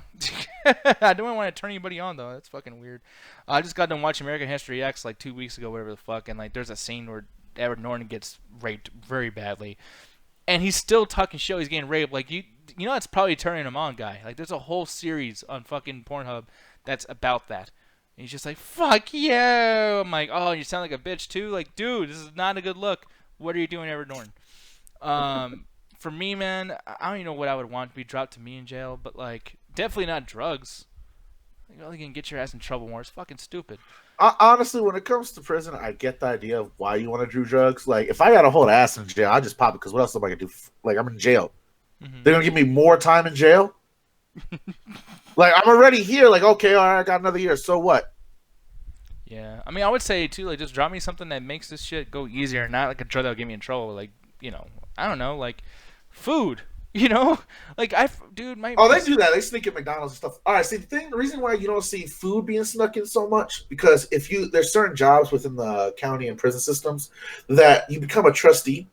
Speaker 1: I don't want to turn anybody on though. That's fucking weird. I just got done watching American History X like 2 weeks ago, whatever the fuck, and like there's a scene where Edward Norton gets raped very badly, and he's still talking shit. He's getting raped. Like you know, that's probably turning him on, guy. Like there's a whole series on fucking Pornhub that's about that. And he's just like, fuck you. I'm like, oh, you sound like a bitch too. Like, dude, this is not a good look. What are you doing, Edward Norton? For me, man, I don't even know what I would want to be dropped to me in jail, but like, definitely not drugs. You only can get your ass in trouble more. It's fucking stupid.
Speaker 3: Honestly, when it comes to prison, I get the idea of why you want to do drugs. Like, if I got a whole ass in jail, I just pop it because what else am I gonna do? Like, I'm in jail. Mm-hmm. They're gonna give me more time in jail. Like, I'm already here. Like, okay, all right, I got another year. So what?
Speaker 1: Yeah, I mean, I would say too, like, just drop me something that makes this shit go easier, not like a drug that'll get me in trouble. Like, you know, I don't know, like food. You know, like dude,
Speaker 3: they do that. They sneak in McDonald's and stuff. All right, see the reason why you don't see food being snuck in so much because there's certain jobs within the county and prison systems that you become a trustee,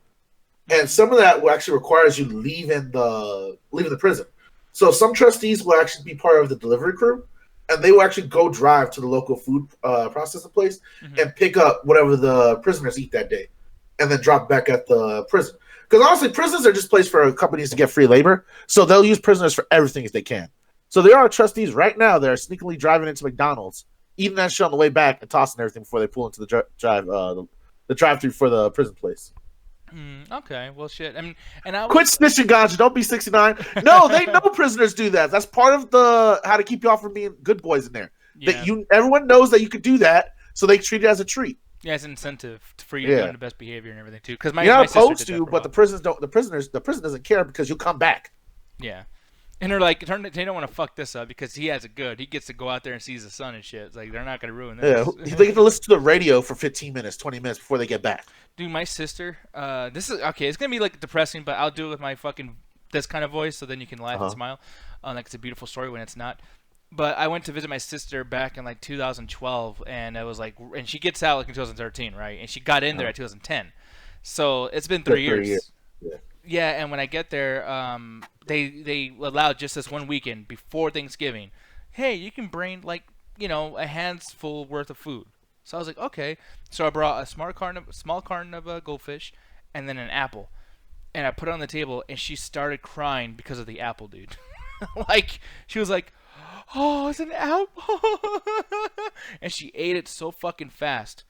Speaker 3: and some of that will actually requires you leaving the prison. So some trustees will actually be part of the delivery crew, and they will actually go drive to the local food processing place and pick up whatever the prisoners eat that day, and then drop back at the prison. Because honestly, prisons are just places for companies to get free labor, so they'll use prisoners for everything as they can. So there are trustees right now that are sneakily driving into McDonald's, eating that shit on the way back, and tossing everything before they pull into the drive-through for the prison place.
Speaker 1: Okay, well, shit. I mean,
Speaker 3: quit snitching, Ganja. Don't be 69. No, they know prisoners do that. That's part of the how to keep y'all from being good boys in there. Yeah. Everyone knows that you could do that. So they treat it as a treat.
Speaker 1: Yeah, it's an incentive for you to go into best behavior and everything too. Because
Speaker 3: you're not supposed to, but the prison doesn't care because you'll come back.
Speaker 1: Yeah, and they're like, they don't want to fuck this up because he has it good. He gets to go out there and sees the sun and shit. It's like they're not gonna ruin this.
Speaker 3: Yeah, they get to listen to the radio for 15 minutes, 20 minutes before they get back.
Speaker 1: Dude, my sister, this is okay. It's gonna be like depressing, but I'll do it with my fucking this kind of voice, so then you can laugh and smile. Like it's a beautiful story when it's not. But I went to visit my sister back in like 2012, and it was like, and she gets out like in 2013, right? And she got in there at 2010, so it's been 3 years. Yeah, and when I get there, they allowed just this one weekend before Thanksgiving. Hey, you can bring like a handful worth of food. So I was like, okay. So I brought a small carton of goldfish, and then an apple, and I put it on the table, and she started crying because of the apple, dude. Like she was like, oh, it's an apple. And she ate it so fucking fast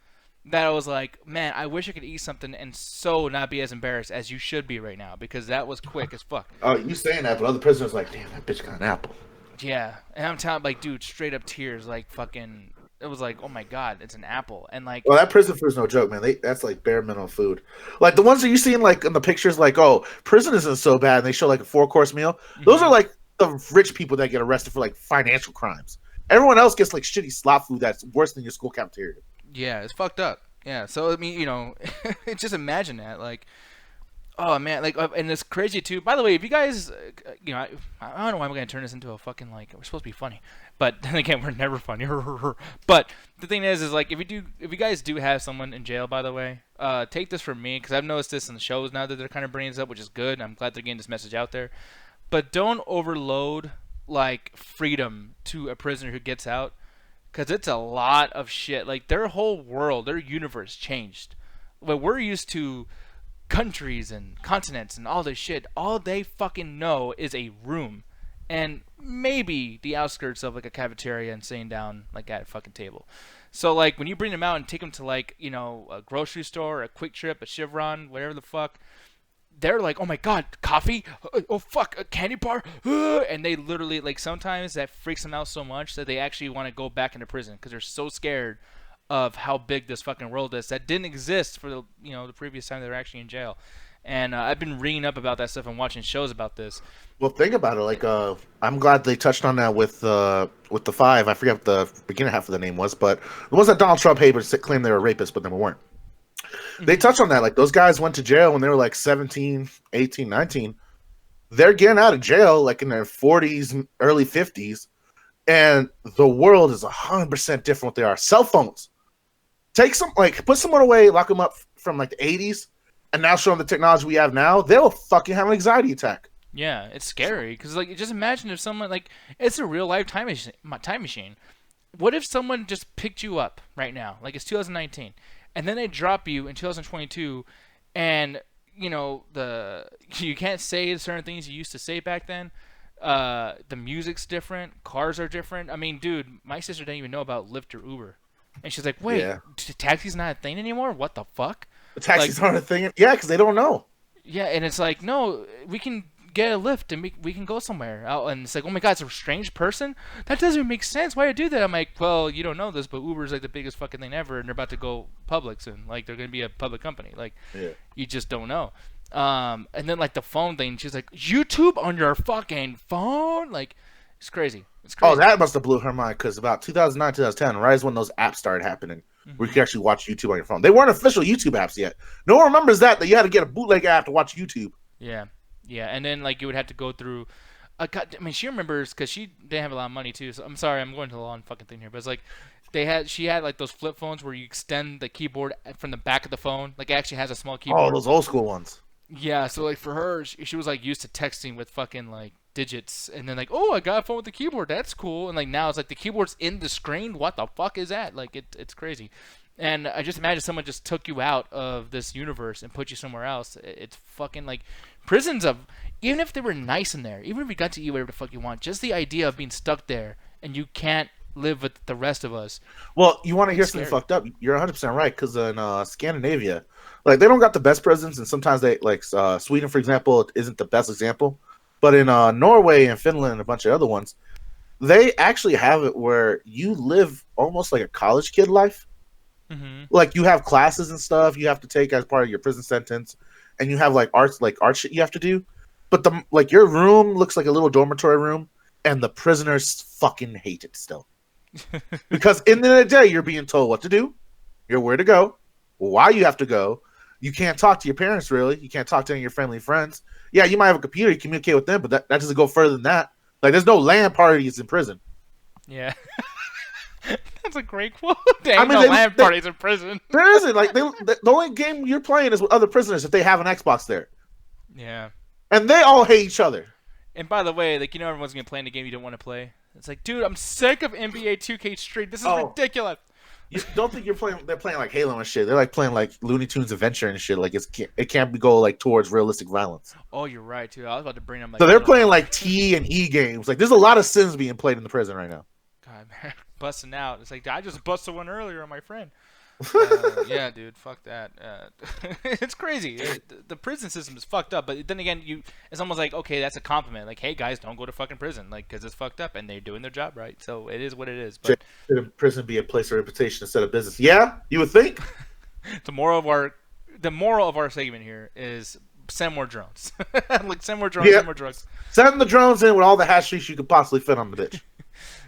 Speaker 1: that I was like, man, I wish I could eat something and so not be as embarrassed as you should be right now, because that was quick as fuck.
Speaker 3: Oh, you saying that, but other prisoners like, damn, that bitch got an apple.
Speaker 1: Yeah, and I'm telling, like, dude, straight up tears, like fucking. It was like, oh my god, it's an apple, and like.
Speaker 3: Well, that prison food's no joke, man. That's like bare minimum food. Like the ones that you see in like in the pictures, like, oh, prison isn't so bad, and they show like a 4-course meal. Those are like the rich people that get arrested for like financial crimes. Everyone else gets like shitty slop food that's worse than your school cafeteria.
Speaker 1: Yeah, it's fucked up. Yeah, so I mean, just imagine that, like, oh man, like, and it's crazy too. By the way, if you guys, I don't know why I'm gonna turn this into a fucking like we're supposed to be funny, but then again, we're never funny. But the thing is like if you guys do have someone in jail, by the way, take this from me, because I've noticed this in the shows now that they're kind of bringing this up, which is good. I'm glad they're getting this message out there. But don't overload like freedom to a prisoner who gets out, because it's a lot of shit. Like their whole world, their universe changed. Well, we're used to countries and continents and all this shit. All they fucking know is a room and maybe the outskirts of like a cafeteria and sitting down like at a fucking table. So like when you bring them out and take them to like a grocery store, a Quick Trip, a Chevron, whatever the fuck, they're like, oh my god, coffee? Oh fuck, a candy bar? And they literally, like, sometimes that freaks them out so much that they actually want to go back into prison because they're so scared of how big this fucking world is that didn't exist for the the previous time they were actually in jail. And I've been reading up about that stuff and watching shows about this.
Speaker 3: Well, think about it. Like, I'm glad they touched on that with the five. I forget what the beginning half of the name was, but the ones that Donald Trump hated claimed they were rapists, but they weren't. They touch on that. Like, those guys went to jail when they were like 17, 18, 19. They're getting out of jail like in their 40s, early 50s, and the world is 100% different what they are. Cell phones. Put someone away, lock them up from like the 80s, and now show them the technology we have now, they'll fucking have an anxiety attack.
Speaker 1: Yeah, it's scary because like just imagine if someone like it's a real life time machine. What if someone just picked you up right now, like it's 2019? And then they drop you in 2022, and you can't say certain things you used to say back then. The music's different, cars are different. I mean, dude, my sister didn't even know about Lyft or Uber, and she's like, "Wait, taxi's not a thing anymore? What the fuck?
Speaker 3: The taxi's not a thing? Yeah, because they don't know."
Speaker 1: Yeah, and it's like, no, we can get a lift and we can go somewhere. And it's like, oh my god, it's a strange person? That doesn't make sense. Why do you do that? I'm like, well, you don't know this, but Uber's like the biggest fucking thing ever, and they're about to go public soon. Like, they're going to be a public company. Like, you just don't know. And then, like, the phone thing, she's like, YouTube on your fucking phone? Like, it's crazy. It's crazy.
Speaker 3: Oh, that must have blew her mind, because about 2009, 2010, right is when those apps started happening, where you could actually watch YouTube on your phone. They weren't official YouTube apps yet. No one remembers that you had to get a bootleg app to watch YouTube.
Speaker 1: Yeah. Yeah, and then like you would have to go through. She remembers because she didn't have a lot of money too. So I'm sorry, I'm going to the long fucking thing here, but it's like she had like those flip phones where you extend the keyboard from the back of the phone. Like it actually has a small keyboard.
Speaker 3: Oh, those old school ones.
Speaker 1: Yeah, so like for her, she was like used to texting with fucking like digits, and then like, oh, I got a phone with the keyboard. That's cool. And like now it's like the keyboard's in the screen. What the fuck is that? Like it's crazy. And I just imagine someone just took you out of this universe and put you somewhere else. It's fucking like prisons of, even if they were nice in there, even if you got to eat whatever the fuck you want, just the idea of being stuck there and you can't live with the rest of us.
Speaker 3: Well, you want to hear something fucked up? You're 100% right, because in Scandinavia, like they don't got the best prisons, and sometimes they like Sweden, for example, isn't the best example. But in Norway and Finland and a bunch of other ones, they actually have it where you live almost like a college kid life. Like you have classes and stuff you have to take as part of your prison sentence, and you have like art shit you have to do. But your room looks like a little dormitory room, and the prisoners fucking hate it still. Because in the end of the day, you're being told what to do, you're where to go, why you have to go. You can't talk to your parents really. You can't talk to any of your family and friends. Yeah, you might have a computer, you communicate with them, but that doesn't go further than that. Like there's no LAN parties in prison.
Speaker 1: Yeah. That's a great quote. There ain't no LAN parties in prison.
Speaker 3: There isn't. Like the only game you're playing is with other prisoners if they have an Xbox there.
Speaker 1: Yeah.
Speaker 3: And they all hate each other.
Speaker 1: And by the way, like everyone's gonna play in a game you don't want to play. It's like, dude, I'm sick of NBA 2K Street. This is ridiculous.
Speaker 3: You don't think they're playing like Halo and shit. They're like playing like Looney Tunes Adventure and shit. Like it can't go like towards realistic violence.
Speaker 1: Oh, you're right too. I was about to bring them. Like,
Speaker 3: so they're playing like T and E games. Like there's a lot of Sims being played in the prison right now.
Speaker 1: God, man, busting out. It's like I just busted one earlier on my friend. Yeah, dude, fuck that. It's crazy. The prison system is fucked up. But then again, it's almost like, okay, that's a compliment. Like, hey guys, don't go to fucking prison, like, because it's fucked up, and they're doing their job right. So it is what it is. But
Speaker 3: should prison be a place of reputation instead of business? Yeah, you would think.
Speaker 1: the moral of our segment here is send more drones. Like send more drones, send more drugs.
Speaker 3: Send the drones in with all the hashish you could possibly fit on the bitch.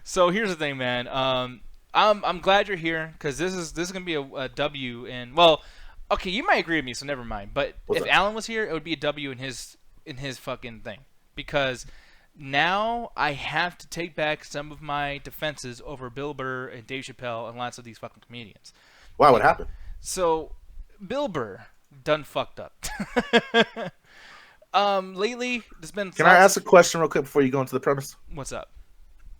Speaker 1: So here's the thing, man. I'm glad you're here because this is gonna be a W. And well, okay, you might agree with me, so never mind. But if Alan was here, it would be a W in his fucking thing, because now I have to take back some of my defenses over Bill Burr and Dave Chappelle and lots of these fucking comedians.
Speaker 3: Why? What happened?
Speaker 1: So Bill Burr done fucked up. Lately there's been.
Speaker 3: Can I ask a question real quick before you go into the premise?
Speaker 1: What's up?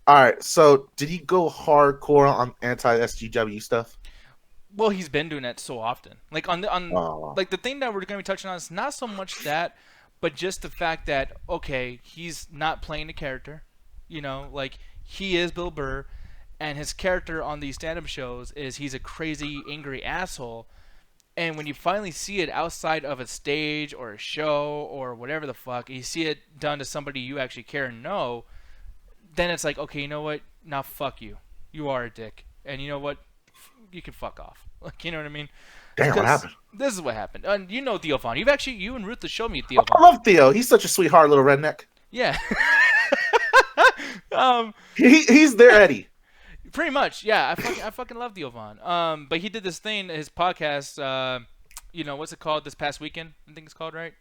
Speaker 3: All right, so did he go hardcore on anti-SJW stuff?
Speaker 1: Well, he's been doing that so often. Like like the thing that we're going to be touching on is not so much that, but just the fact that okay, he's not playing the character, like he is Bill Burr, and his character on these stand-up shows is he's a crazy, angry asshole. And when you finally see it outside of a stage or a show or whatever the fuck, you see it done to somebody you actually care and know. Then it's like, okay, you know what? Now fuck you. You are a dick. And you know what? You can fuck off. Like, you know what I mean?
Speaker 3: Damn, what happened?
Speaker 1: This is what happened. And you know Theo Vaughn. You and Ruth showed me Theo Vaughn.
Speaker 3: I love Theo. He's such a sweetheart little redneck.
Speaker 1: Yeah.
Speaker 3: He's their Eddie.
Speaker 1: Pretty much, yeah. I fucking love Theo Vaughn. But he did this thing, his podcast, what's it called this past weekend? I think it's called, right?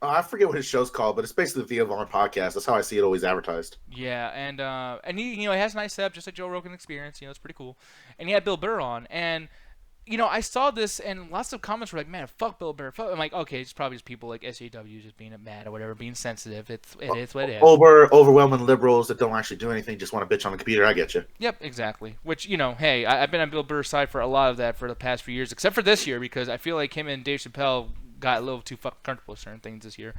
Speaker 3: I forget what his show's called, but it's basically the Theo Vaughn podcast. That's how I see it always advertised.
Speaker 1: Yeah, and he has a nice setup, just like Joe Rogan Experience. It's pretty cool. And he had Bill Burr on, and I saw this, and lots of comments were like, "Man, fuck Bill Burr." I'm like, okay, it's probably just people like SJW just being mad or whatever, being sensitive. It is what it is.
Speaker 3: Overwhelming liberals that don't actually do anything, just want to bitch on the computer. I get you.
Speaker 1: Yep, exactly. Which hey, I've been on Bill Burr's side for a lot of that for the past few years, except for this year because I feel like him and Dave Chappelle got a little too fucking comfortable with certain things this year.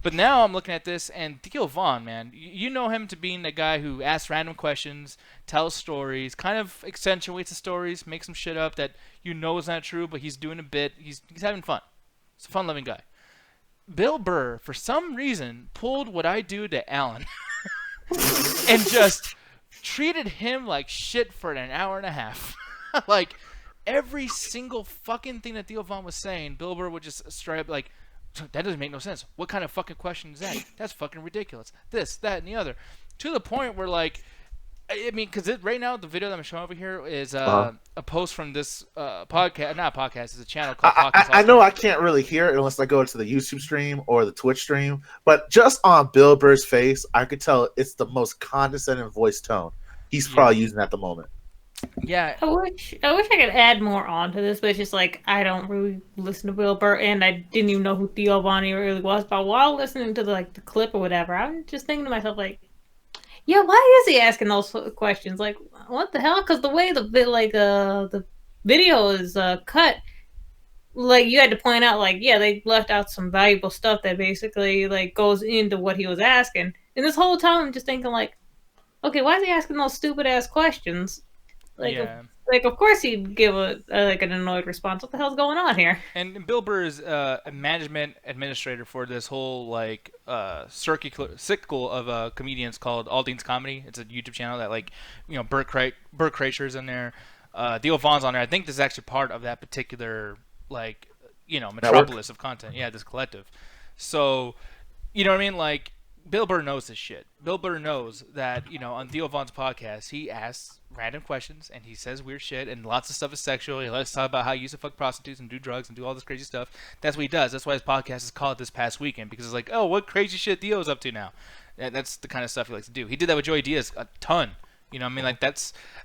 Speaker 1: But now I'm looking at this, and Theo Vaughn, man, you know him to being the guy who asks random questions, tells stories, kind of accentuates the stories, makes some shit up that is not true, but he's doing a bit. He's having fun. He's a fun-loving guy. Bill Burr, for some reason, pulled what I do to Alan and just treated him like shit for an hour and a half. Like, every single fucking thing that Theo Vaughn was saying, Bill Burr would just straight up like, that doesn't make no sense. What kind of fucking question is that? That's fucking ridiculous. This, that, and the other. To the point where, like, I mean, because right now the video that I'm showing over here is a post from this podcast. Not a podcast. It's a channel called Podcast.
Speaker 3: I know I can't really hear it unless I go to the YouTube stream or the Twitch stream. But just on Bill Burr's face, I could tell it's the most condescending voice tone he's probably using at the moment.
Speaker 1: Yeah,
Speaker 2: I wish I could add more onto this, but it's just like I don't really listen to Bill Burr, and I didn't even know who Theo Vaughn really was. But while listening to the clip or whatever, I'm just thinking to myself like, yeah, why is he asking those questions? Like, what the hell? Because the way the video is cut, like you had to point out, like, yeah, they left out some valuable stuff that basically like goes into what he was asking. And this whole time, I'm just thinking like, okay, why is he asking those stupid ass questions? Like,
Speaker 1: yeah.
Speaker 2: Of course he'd give an annoyed response. What the hell's going on here?
Speaker 1: And Bill Burr is a management administrator for this whole cycle of comedians called All Dean's Comedy. It's a YouTube channel that Burt Kreischer's in there. Theo Von's on there. I think this is actually part of that particular metropolis of content. Yeah, this collective. So, you know what I mean? Like, Bill Burr knows this shit. Bill Burr knows that, on Theo Von's podcast, he asks random questions and he says weird shit and lots of stuff is sexual. He likes to talk about how he used to fuck prostitutes and do drugs and do all this crazy stuff. That's what he does. That's why his podcast is called This Past Weekend, because it's like, oh, what crazy shit Theo's up to now. That's the kind of stuff he likes to do. He did that with Joey Diaz a ton. You know what I mean? Like,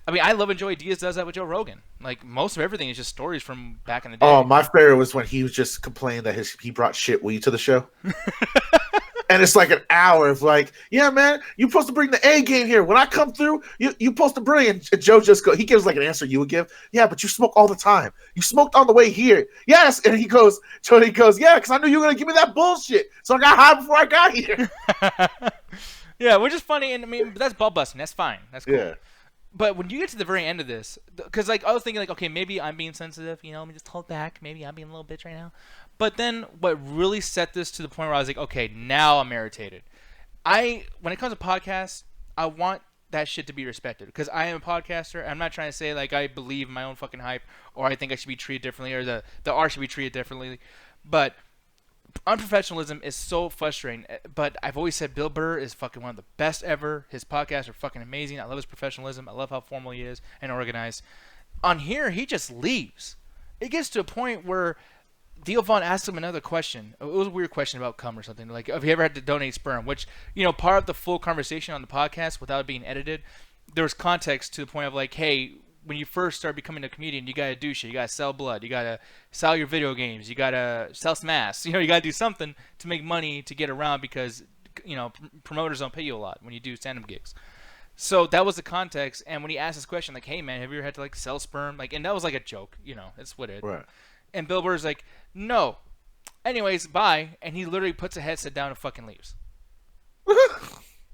Speaker 1: I love when Joey Diaz does that with Joe Rogan. Like, most of everything is just stories from back in the day.
Speaker 3: Oh, my favorite was when he was just complaining that he brought shit weed to the show. And it's like an hour of like, yeah, man, you're supposed to bring the A game here. When I come through, you're supposed to bring. And Joe he gives like an answer you would give. Yeah, but you smoke all the time. You smoked on the way here. Yes. And Tony goes, yeah, because I knew you were going to give me that bullshit. So I got high before I got here.
Speaker 1: Yeah, which is funny. And I mean, that's ball busting. That's fine. That's cool.
Speaker 3: Yeah.
Speaker 1: But when you get to the very end of this, because like I was thinking like, okay, maybe I'm being sensitive. Let me just hold back. Maybe I'm being a little bitch right now. But then what really set this to the point where I was like, okay, now I'm irritated. When it comes to podcasts, I want that shit to be respected because I am a podcaster. I'm not trying to say like I believe in my own fucking hype or I think I should be treated differently or the art should be treated differently. But unprofessionalism is so frustrating. But I've always said Bill Burr is fucking one of the best ever. His podcasts are fucking amazing. I love his professionalism. I love how formal he is and organized. On here, he just leaves. It gets to a point where Theo Von asked him another question. It was a weird question about cum or something. Like, have you ever had to donate sperm? Which, part of the full conversation on the podcast without it being edited, there was context to the point of like, hey, when you first start becoming a comedian, you got to do shit. You got to sell blood. You got to sell your video games. You got to sell some ass. You got to do something to make money to get around because, promoters don't pay you a lot when you do stand-up gigs. So that was the context. And when he asked this question, like, hey, man, have you ever had to, like, sell sperm? Like, and that was like a joke. It's what it is. Right. And Bill Burr's like, no. Anyways, bye. And he literally puts a headset down and fucking leaves.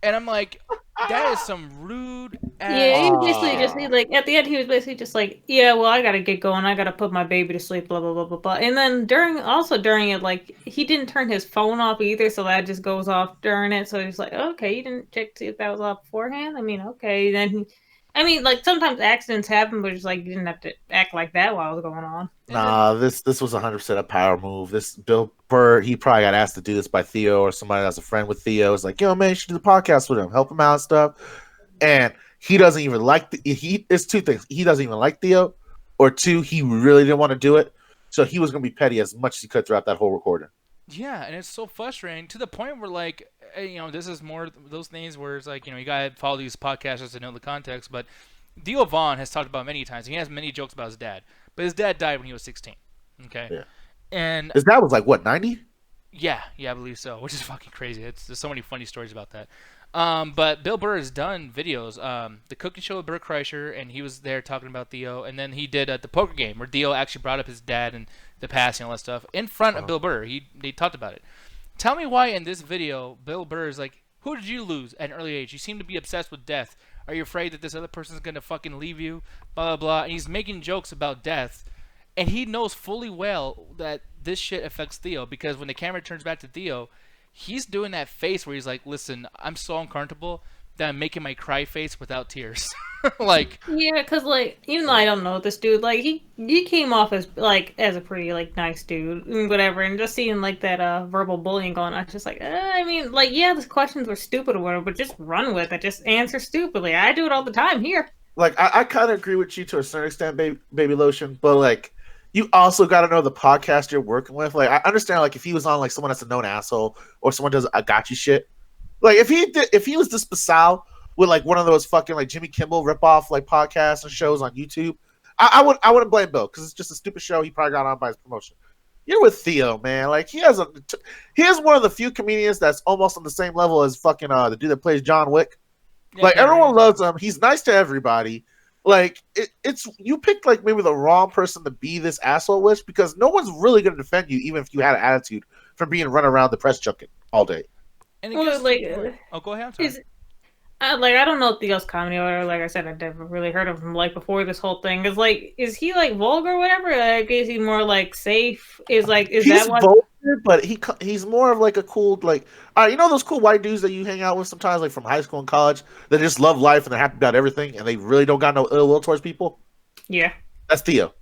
Speaker 1: And I'm like, that is some rude ass.
Speaker 2: Yeah, he basically just like at the end he was basically just like, yeah, well, I gotta get going. I gotta put my baby to sleep. Blah blah blah blah blah. And then during it, like he didn't turn his phone off either, so that just goes off during it. So he's like, okay, you didn't check to see if that was off beforehand. I mean, okay, then. Like sometimes accidents happen, but it's like you didn't have to act like that while it was going on.
Speaker 3: Nah, this was 100% a power move. This Bill Burr, he probably got asked to do this by Theo or somebody that's a friend with Theo. It's like, yo, man, you should do the podcast with him, help him out and stuff. And he doesn't even like it's two things. He doesn't even like Theo, or two, he really didn't want to do it. So he was gonna be petty as much as he could throughout that whole recording.
Speaker 1: Yeah, and it's so frustrating to the point where, like, this is more those things where it's like, you gotta follow these podcasters to know the context. But Theo Von has talked about many times. He has many jokes about his dad, but his dad died when he was 16. Okay. Yeah. And
Speaker 3: his dad was like what, 90?
Speaker 1: Yeah, I believe so. Which is fucking crazy. There's so many funny stories about that. But Bill Burr has done videos. The Cooking Show with Bert Kreischer, and he was there talking about Theo. And then he did the poker game where Theo actually brought up his dad and the past and all that stuff in front of Bill Burr. They talked about it. Tell me why in this video Bill Burr is like, who did you lose at an early age? You seem to be obsessed with death. Are you afraid that this other person's gonna fucking leave you? Blah blah blah. And he's making jokes about death, and he knows fully well that this shit affects Theo because when the camera turns back to Theo, he's doing that face where he's like, listen, I'm so uncomfortable that I'm making my cry face without tears. Like,
Speaker 2: yeah, because like even though I don't know this dude, like he came off as a pretty like nice dude and whatever, and just seeing like that verbal bullying going on, I was just like, I mean, like, yeah, the questions were stupid or whatever, but just run with it, just answer stupidly. I do it all the time here.
Speaker 3: Like I kind of agree with you to a certain extent, baby lotion, but like you also got to know the podcast you're working with. Like I understand, like if he was on like someone that's a known asshole or someone does a got you shit. Like if he was this basal with like one of those fucking like Jimmy Kimmel ripoff like podcasts and shows on YouTube, I wouldn't blame Bill because it's just a stupid show he probably got on by his promotion. You're with Theo, man. Like he is one of the few comedians that's almost on the same level as fucking the dude that plays John Wick. Yeah, like everyone loves him. He's nice to everybody. Like it's you picked like maybe the wrong person to be this asshole with because no one's really gonna defend you even if you had an attitude from being run around the press junket all day.
Speaker 1: And it gets, go ahead. I'm sorry.
Speaker 2: I don't know Theo's comedy or like I said, I've never really heard of him like before this whole thing. Is he like vulgar or whatever? Like, is he more like safe? Is he's that one?
Speaker 3: Vulgar, but he's more of like a cool like you know those cool white dudes that you hang out with sometimes like from high school and college that just love life and they're happy about everything and they really don't got no ill will towards people.
Speaker 2: Yeah.
Speaker 3: That's Theo.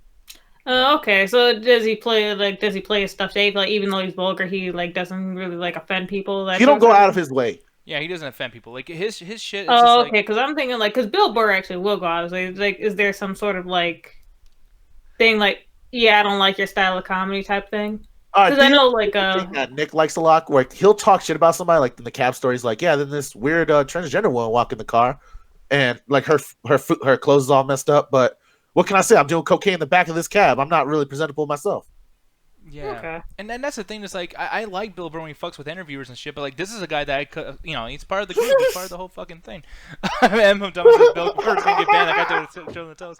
Speaker 2: Okay, so does he play a stuffed ape? Like, even though he's vulgar, he like doesn't really like offend people.
Speaker 3: He don't go out of his way.
Speaker 1: Yeah, he doesn't offend people. Like his shit. It's just
Speaker 2: okay. Because I'm thinking because Bill Burr actually will go out of his way. Like, is there some sort of like thing like, yeah, I don't like your style of comedy type thing? Because I know like
Speaker 3: that Nick likes a lot, where he'll talk shit about somebody. Like in the cab stories, like then this weird transgender woman walk in the car, and like her clothes is all messed up, but. What can I say? I'm doing cocaine in the back of this cab. I'm not really presentable myself.
Speaker 1: Yeah.
Speaker 2: Okay.
Speaker 1: And then that's the thing. Is like I like Bill Burr when he fucks with interviewers and shit, but like this is a guy that I could, he's part of the group. He's part of the whole fucking thing. I'm dumb as Bill Burr gonna get banned. I got to Chilling the Toes.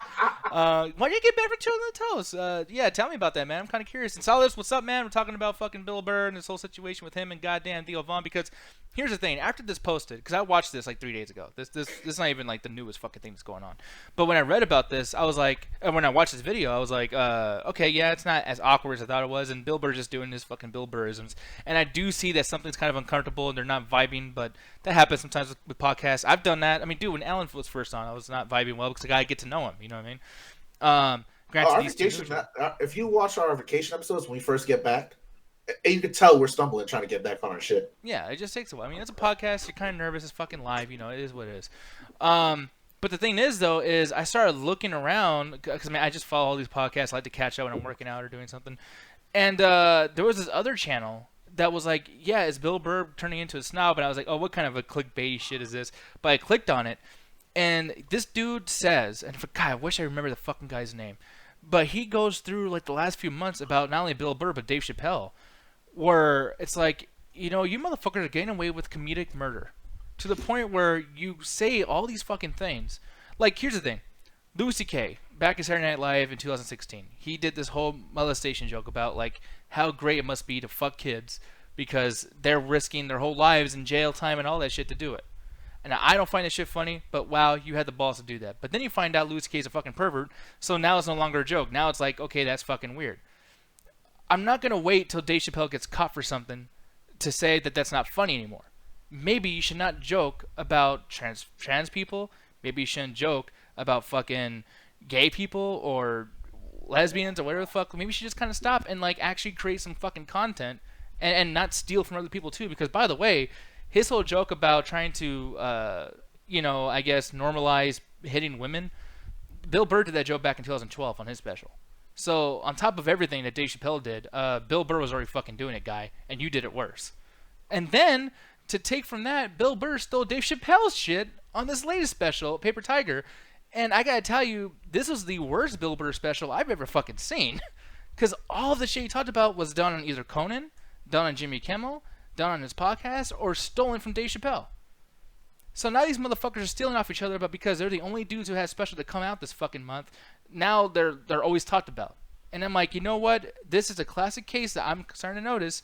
Speaker 1: Why did you get banned for Chilling the Toes? Yeah, tell me about that, man. I'm kind of curious. And Solid, what's up, man? We're talking about fucking Bill Burr and this whole situation with him and goddamn Theo Von. Because here's the thing. After this posted, because I watched this like 3 days ago. This is not even like the newest fucking thing that's going on. But when I read about this, I was like, when I watched this video, I was like, okay, yeah, it's not as awkward as I thought it was, and Bill Burr just doing his fucking Bill Burrisms. And I do see that something's kind of uncomfortable and they're not vibing, but that happens sometimes with podcasts. I've done that. I mean, dude, when Alan was first on, I was not vibing well because I gotta get to know him. You know what I mean? Granted,
Speaker 3: if you watch our vacation episodes when we first get back, you can tell we're stumbling trying to get back on our shit.
Speaker 1: Yeah, it just takes a while. I mean, it's a podcast. You're kind of nervous. It's fucking live. It is what it is. But the thing is, though, is I started looking around because I just follow all these podcasts. I like to catch up when I'm working out or doing something. And there was this other channel that was like, yeah, is Bill Burr turning into a snob? And I was like, oh, what kind of a clickbaity shit is this? But I clicked on it, and this dude says, and God, I wish I remember the fucking guy's name, but he goes through like the last few months about not only Bill Burr but Dave Chappelle, where it's like, you motherfuckers are getting away with comedic murder to the point where you say all these fucking things. Like, here's the thing. Louis C.K., back in Saturday Night Live in 2016, he did this whole molestation joke about, like, how great it must be to fuck kids because they're risking their whole lives in jail time and all that shit to do it. And I don't find that shit funny, but wow, you had the balls to do that. But then you find out Louis C.K. is a fucking pervert, so now it's no longer a joke. Now it's like, okay, that's fucking weird. I'm not going to wait till Dave Chappelle gets caught for something to say that that's not funny anymore. Maybe you should not joke about trans people. Maybe you shouldn't joke about fucking gay people or lesbians or whatever the fuck. Maybe you should just kind of stop and like actually create some fucking content and not steal from other people too. Because by the way, his whole joke about trying to, I guess normalize hitting women, Bill Burr did that joke back in 2012 on his special. So on top of everything that Dave Chappelle did, Bill Burr was already fucking doing it, guy, and you did it worse. And then to take from that, Bill Burr stole Dave Chappelle's shit on this latest special, Paper Tiger. And I gotta tell you, this was the worst Bill Burr special I've ever fucking seen. Because all of the shit he talked about was done on either Conan, done on Jimmy Kimmel, done on his podcast, or stolen from Dave Chappelle. So now these motherfuckers are stealing off each other, but because they're the only dudes who had special to come out this fucking month, now they're always talked about. And I'm like, you know what? This is a classic case that I'm starting to notice.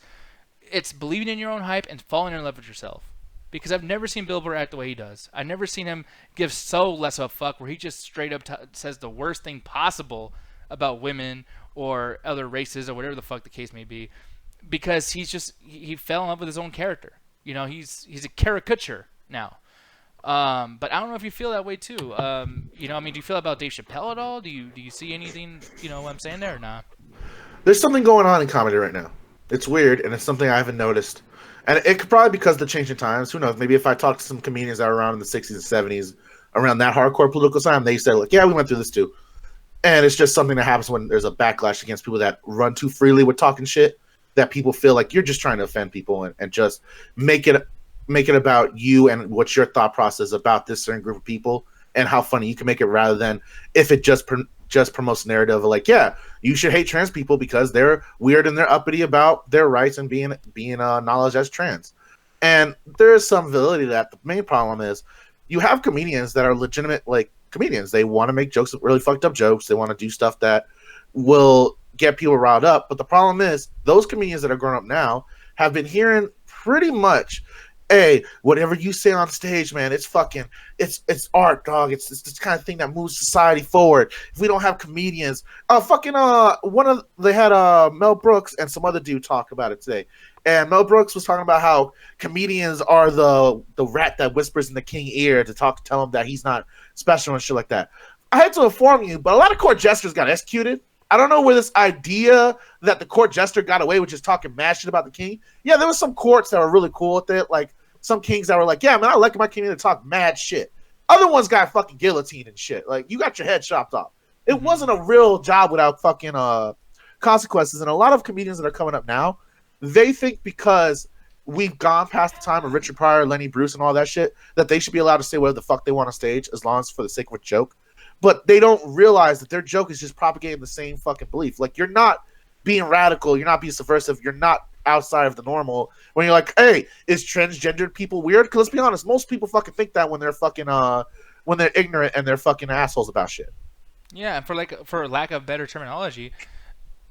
Speaker 1: It's believing in your own hype and falling in love with yourself. Because I've never seen Bill Burr act the way he does. I've never seen him give so less of a fuck where he just straight up says the worst thing possible about women or other races or whatever the fuck the case may be. Because he fell in love with his own character. He's a caricature now. But I don't know if you feel that way too. Do you feel about Dave Chappelle at all? Do you see anything, what I'm saying there or not?
Speaker 3: There's something going on in comedy right now. It's weird, and it's something I haven't noticed. And it could probably because of the changing times. Who knows? Maybe if I talk to some comedians that were around in the 60s and 70s, around that hardcore political time, they said, like, yeah, we went through this too. And it's just something that happens when there's a backlash against people that run too freely with talking shit, that people feel like you're just trying to offend people and just make it about you and what's your thought process about this certain group of people and how funny you can make it, rather than if it just promotes narrative of like, yeah, you should hate trans people because they're weird and they're uppity about their rights and being acknowledged as trans. And there is some validity to that. The main problem is you have comedians that are legitimate like comedians. They want to make jokes, really fucked up jokes. They want to do stuff that will get people riled up. But the problem is those comedians that are growing up now have been hearing pretty much, hey, whatever you say on stage, man, it's fucking, it's art, dog. It's this kind of thing that moves society forward. If we don't have comedians, they had Mel Brooks and some other dude talk about it today. And Mel Brooks was talking about how comedians are the rat that whispers in the king ear to tell him that he's not special and shit like that. I hate to inform you, but a lot of court jesters got executed. I don't know where this idea that the court jester got away with just talking mad shit about the king. Yeah, there was some courts that were really cool with it. Like some kings that were like, yeah, man, I like my king to talk mad shit. Other ones got fucking guillotined and shit. Like you got your head chopped off. It wasn't a real job without fucking consequences. And a lot of comedians that are coming up now, they think because we've gone past the time of Richard Pryor, Lenny Bruce, and all that shit, that they should be allowed to say whatever the fuck they want on stage as long as it's for the sake of a joke. But they don't realize that their joke is just propagating the same fucking belief. Like, you're not being radical. You're not being subversive. You're not outside of the normal. When you're like, hey, is transgendered people weird? Because let's be honest, most people fucking think that when they're fucking, when they're ignorant and they're fucking assholes about shit.
Speaker 1: Yeah, and for lack of better terminology,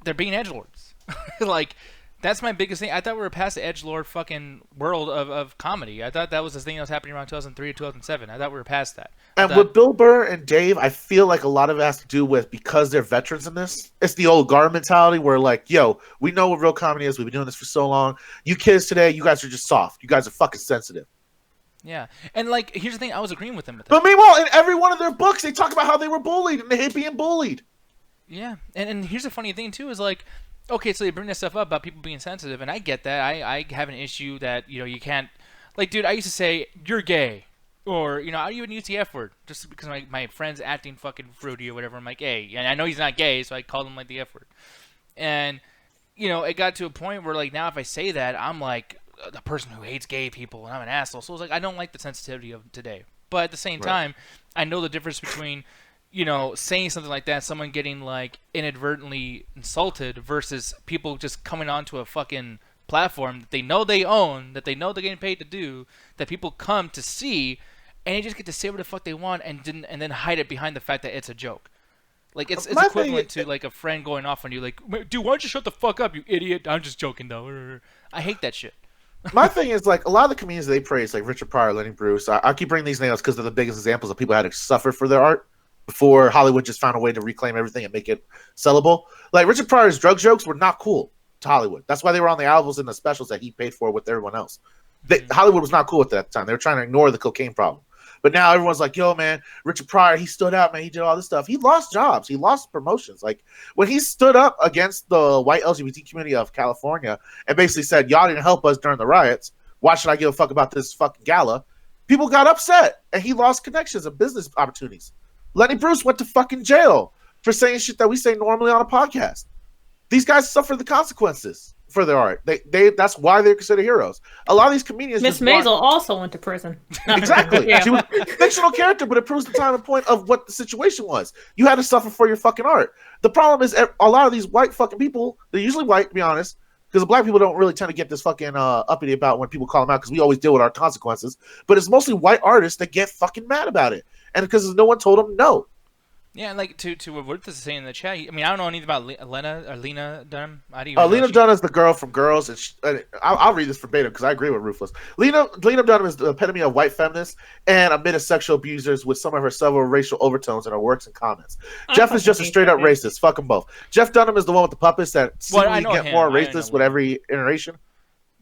Speaker 1: they're being edgelords. Like, that's my biggest thing. I thought we were past the edgelord fucking world of comedy. I thought that was the thing that was happening around 2003 to 2007. I thought we were past that.
Speaker 3: And with Bill Burr and Dave, I feel like a lot of it has to do with, because they're veterans in this, it's the old guard mentality where like, yo, we know what real comedy is. We've been doing this for so long. You kids today, you guys are just soft. You guys are fucking sensitive.
Speaker 1: Yeah. And like, here's the thing. I was agreeing with them with that.
Speaker 3: But meanwhile, in every one of their books, they talk about how they were bullied and they hate being bullied.
Speaker 1: Yeah. And here's the funny thing too is like, okay, so they bring this stuff up about people being sensitive, and I get that. I have an issue that, you know, you can't... Like, dude, I used to say, you're gay. Or, you know, I even use the F word. Just because my friend's acting fucking fruity or whatever. I'm like, hey. And I know he's not gay, so I called him, like, the F word. And, you know, it got to a point where, like, now if I say that, I'm, like, the person who hates gay people, and I'm an asshole. So it's like, I don't like the sensitivity of today. But at the same time, I know the difference between... you know, saying something like that, someone getting, like, inadvertently insulted versus people just coming onto a fucking platform that they know they own, that they know they're getting paid to do, that people come to see, and they just get to say what the fuck they want and then hide it behind the fact that it's a joke. Like, it's equivalent to, like, a friend going off on you, like, dude, why don't you shut the fuck up, you idiot? I'm just joking, though. I hate that shit.
Speaker 3: My thing is, like, a lot of the comedians they praise, like Richard Pryor, Lenny Bruce, I keep bringing these names because they're the biggest examples of people who had to suffer for their art before Hollywood just found a way to reclaim everything and make it sellable. Like, Richard Pryor's drug jokes were not cool to Hollywood. That's why they were on the albums and the specials that he paid for with everyone else. Hollywood was not cool with that at the time. They were trying to ignore the cocaine problem. But now everyone's like, yo, man, Richard Pryor, he stood out, man. He did all this stuff. He lost jobs. He lost promotions. Like, when he stood up against the white LGBT community of California and basically said, y'all didn't help us during the riots, why should I give a fuck about this fucking gala? People got upset, and he lost connections and business opportunities. Lenny Bruce went to fucking jail for saying shit that we say normally on a podcast. These guys suffer the consequences for their art. They that's why they're considered heroes. A lot of these comedians.
Speaker 2: Miss Maisel also went to prison.
Speaker 3: Exactly. Yeah. She was a fictional character, but it proves the time and point of what the situation was. You had to suffer for your fucking art. The problem is a lot of these white fucking people, they're usually white, to be honest, because the black people don't really tend to get this fucking uppity about when people call them out, because we always deal with our consequences. But it's mostly white artists that get fucking mad about it. And because no one told them no.
Speaker 1: Yeah, and like to what Ruth is saying in the chat. I mean, I don't know anything about Lena Dunham.
Speaker 3: Lena Dunham is the girl from Girls, and I'll read this verbatim because I agree with Ruthless. Lena Dunham is the epitome of white feminists and admitted sexual abusers with some of her several racial overtones in her works and comments. Jeff is just a straight up racist. Fuck them both. Jeff Dunham is the one with the puppets that seemingly get more racist with every iteration.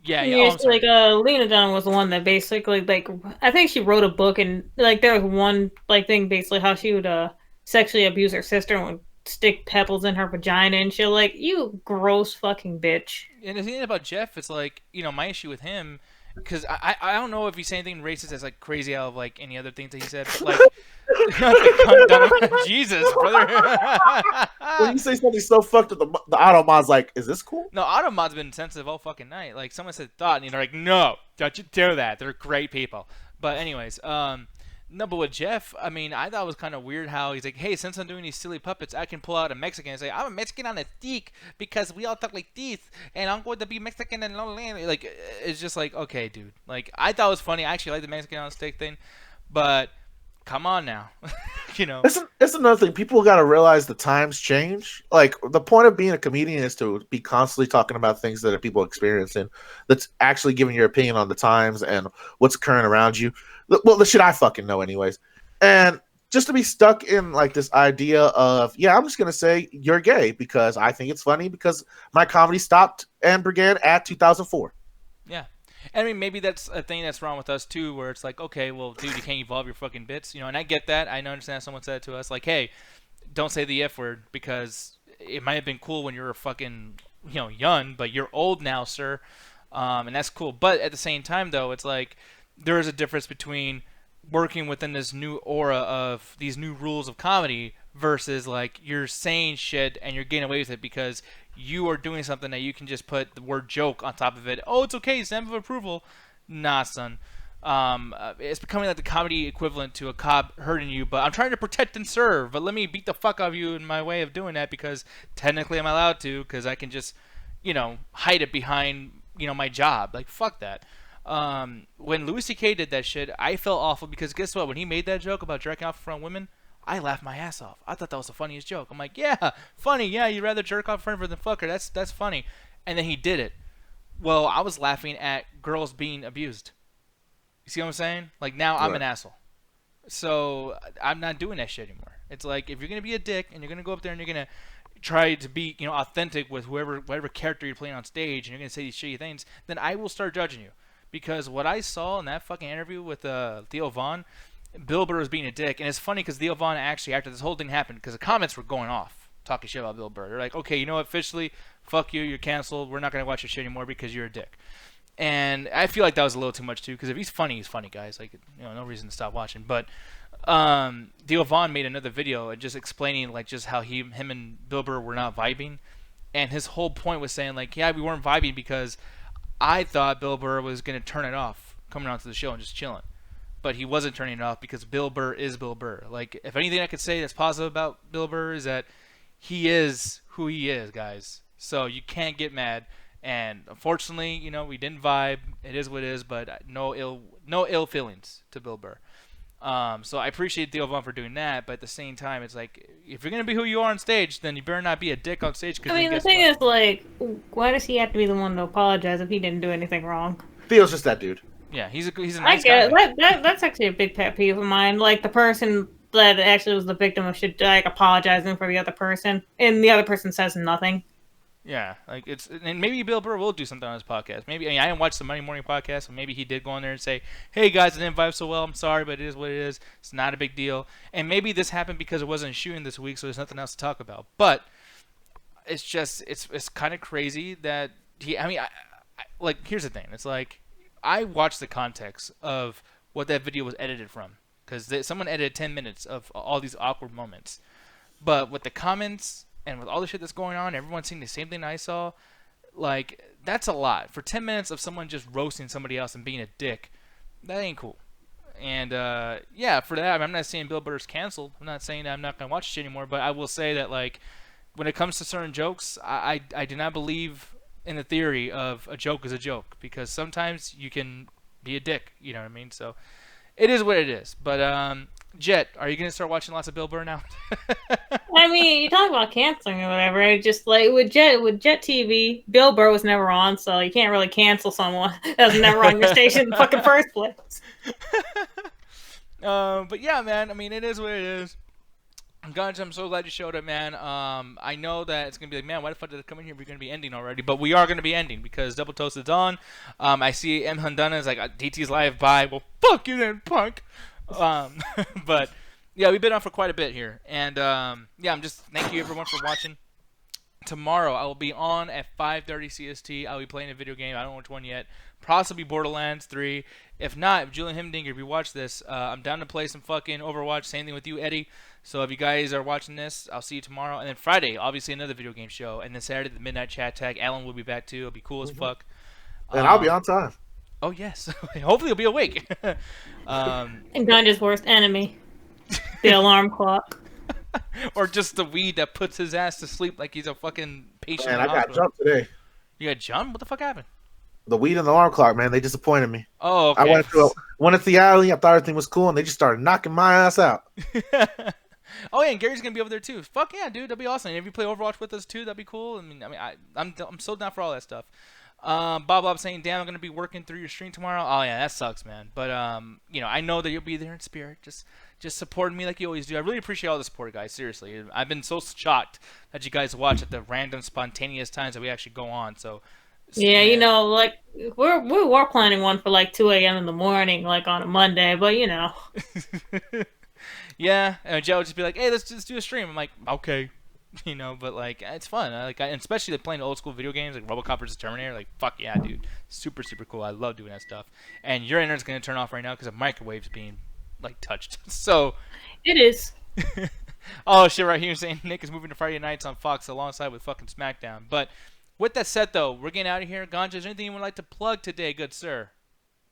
Speaker 1: Yeah,
Speaker 2: like Lena Dunham was the one that basically, like, I think she wrote a book, and like there was one like thing basically how she would sexually abuse her sister and would stick pebbles in her vagina and shit. Like, you gross fucking bitch.
Speaker 1: And the thing about Jeff, it's like, you know, my issue with him, because I don't know if he said anything racist as like crazy out of like any other things that he said, but like Jesus, brother.
Speaker 3: When you say something so fucked up, the Automod's like, is this cool?
Speaker 1: No, Automod's been sensitive all fucking night. Like, someone said thought, and they're like, no, don't you do that. They're great people. But anyways, no, but with Jeff, I mean, I thought it was kind of weird how he's like, hey, since I'm doing these silly puppets, I can pull out a Mexican and say, I'm a Mexican on a stick because we all talk like this, and I'm going to be Mexican and like, it's just like, okay, dude. Like, I thought it was funny. I actually like the Mexican on a stick thing, but come on now. You know,
Speaker 3: it's another thing. People got to realize the times change. Like, the point of being a comedian is to be constantly talking about things that are people experiencing, that's actually giving your opinion on the times and what's occurring around you. Well, the shit I fucking know anyways. And just to be stuck in like this idea of, yeah, I'm just going to say you're gay because I think it's funny because my comedy stopped and began at 2004.
Speaker 1: Yeah. And I mean, maybe that's a thing that's wrong with us too, where it's like, okay, well, dude, you can't evolve your fucking bits, you know. And I get that. I understand someone said it to us, like, hey, don't say the F word because it might have been cool when you were fucking, you know, young, but you're old now, sir. And that's cool. But at the same time, though, it's like there is a difference between working within this new aura of these new rules of comedy versus like you're saying shit and you're getting away with it because you are doing something that you can just put the word joke on top of it. Oh, it's okay, stamp of approval. Nah, son. It's becoming like the comedy equivalent to a cop hurting you, but I'm trying to protect and serve, but let me beat the fuck out of you in my way of doing that because technically I'm allowed to because I can just, you know, hide it behind, you know, my job. Like, fuck that. When Louis C.K. did that shit, I felt awful because guess what? When he made that joke about jerking off in front of women, I laughed my ass off. I thought that was the funniest joke. I'm like, yeah, funny. Yeah, you'd rather jerk off in front of her than fuck her. That's funny. And then he did it. Well, I was laughing at girls being abused. You see what I'm saying? Like, now I'm an asshole. So I'm not doing that shit anymore. It's like, if you're going to be a dick and you're going to go up there and you're going to try to be, you know, authentic with whatever character you're playing on stage and you're going to say these shitty things, then I will start judging you. Because what I saw in that fucking interview with Theo Von, Bill Burr was being a dick. And it's funny because Theo Von actually, after this whole thing happened, because the comments were going off, talking shit about Bill Burr. They're like, okay, you know what, officially, fuck you, you're canceled. We're not going to watch your shit anymore because you're a dick. And I feel like that was a little too much too, because if he's funny, guys. Like, you know, no reason to stop watching. But Theo Von made another video just explaining like just how him and Bill Burr were not vibing, and his whole point was saying like, yeah, we weren't vibing because I thought Bill Burr was gonna turn it off coming onto the show and just chilling, but he wasn't turning it off because Bill Burr is Bill Burr. Like, if anything I could say that's positive about Bill Burr is that he is who he is, guys. So you can't get mad. And unfortunately, you know, we didn't vibe. It is what it is, but no ill feelings to Bill Burr. So I appreciate Theo Von for doing that, but at the same time, it's like, if you're gonna be who you are on stage, then you better not be a dick on stage.
Speaker 2: I mean, the thing is, like, why does he have to be the one to apologize if he didn't do anything wrong?
Speaker 3: Theo's just that dude.
Speaker 1: Yeah, he's a nice
Speaker 2: guy. I
Speaker 1: guy.
Speaker 2: get it. That's actually a big pet peeve of mine. Like, the person that actually was the victim of shit, like, apologizing for the other person, and the other person says nothing.
Speaker 1: Yeah, like and maybe Bill Burr will do something on his podcast. Maybe, I mean, I didn't watch the Monday Morning podcast, so maybe he did go on there and say, "Hey guys, I didn't vibe so well. I'm sorry, but it is what it is. It's not a big deal." And maybe this happened because it wasn't shooting this week, so there's nothing else to talk about. But it's just it's kind of crazy that he. I mean, I like, here's the thing. It's like, I watched the context of what that video was edited from, because someone edited 10 minutes of all these awkward moments, but with the comments. And with all the shit that's going on, everyone's seeing the same thing I saw. Like, that's a lot. For 10 minutes of someone just roasting somebody else and being a dick, that ain't cool. And, yeah, for that, I'm not saying Bill Burr's canceled. I'm not saying that I'm not going to watch shit anymore. But I will say that, like, when it comes to certain jokes, I do not believe in the theory of a joke is a joke. Because sometimes you can be a dick, you know what I mean? So, it is what it is. But, Jet, are you going to start watching lots of Bill Burr now?
Speaker 2: I mean, you talk about canceling or whatever. I just, like, with Jet TV, Bill Burr was never on, so you can't really cancel someone that was never on your station in the fucking first place.
Speaker 1: But yeah, man, I mean, it is what it is. Guys, I'm so glad you showed up, man. I know that it's going to be like, man, why the fuck did it come in here? We're going to be ending already. But we are going to be ending because Double Toast is on. I see M. Hundana is like, DT's live, bye. Well, fuck you then, punk. But yeah, we've been on for quite a bit here, and yeah, thank you everyone for watching. Tomorrow I will be on at 5:30 CST. I'll be playing a video game. I don't know which one yet. Possibly Borderlands 3. If not, if Julian Himdinger, if you watch this, I'm down to play some fucking Overwatch. Same thing with you, Eddie. So if you guys are watching this, I'll see you tomorrow. And then Friday, obviously another video game show. And then Saturday, the Midnight Chat Tag. Alan will be back too. It'll be cool as fuck.
Speaker 3: And I'll be on time.
Speaker 1: Oh yes. Hopefully you'll be awake.
Speaker 2: And Gunja's worst enemy, the alarm clock.
Speaker 1: Or just the weed that puts his ass to sleep like he's a fucking patient.
Speaker 3: Man, I got jumped today.
Speaker 1: You got jumped? What the fuck happened?
Speaker 3: The weed and the alarm clock, man, they disappointed me.
Speaker 1: Oh, okay.
Speaker 3: I went into the alley. I thought everything was cool, and they just started knocking my ass out.
Speaker 1: Oh yeah, and Gary's gonna be over there too. Fuck yeah, dude, that'd be awesome. And if you play Overwatch with us too, that'd be cool. I'm so down for all that stuff. Bob saying, damn, I'm gonna be working through your stream tomorrow. Oh yeah, that sucks, man. But you know, I know that you'll be there in spirit, just supporting me like you always do. I really appreciate all the support, guys. Seriously, I've been so shocked that you guys watch at the random, spontaneous times that we actually go on. So
Speaker 2: Yeah, you know, like we were planning one for like 2 a.m. in the morning, like on a Monday, but you know.
Speaker 1: Yeah, and Joe would just be like, "Hey, let's just do a stream." I'm like, "Okay," you know, but like it's fun. And especially like playing old school video games like RoboCop vs Terminator. Like, fuck yeah, dude, super super cool. I love doing that stuff. And your internet's gonna turn off right now because the microwave's being like touched. So
Speaker 2: It is.
Speaker 1: oh shit, right here saying Nick is moving to Friday nights on Fox alongside with fucking SmackDown. But with that said, though, we're getting out of here. Ganja, is there anything you would like to plug today, good sir?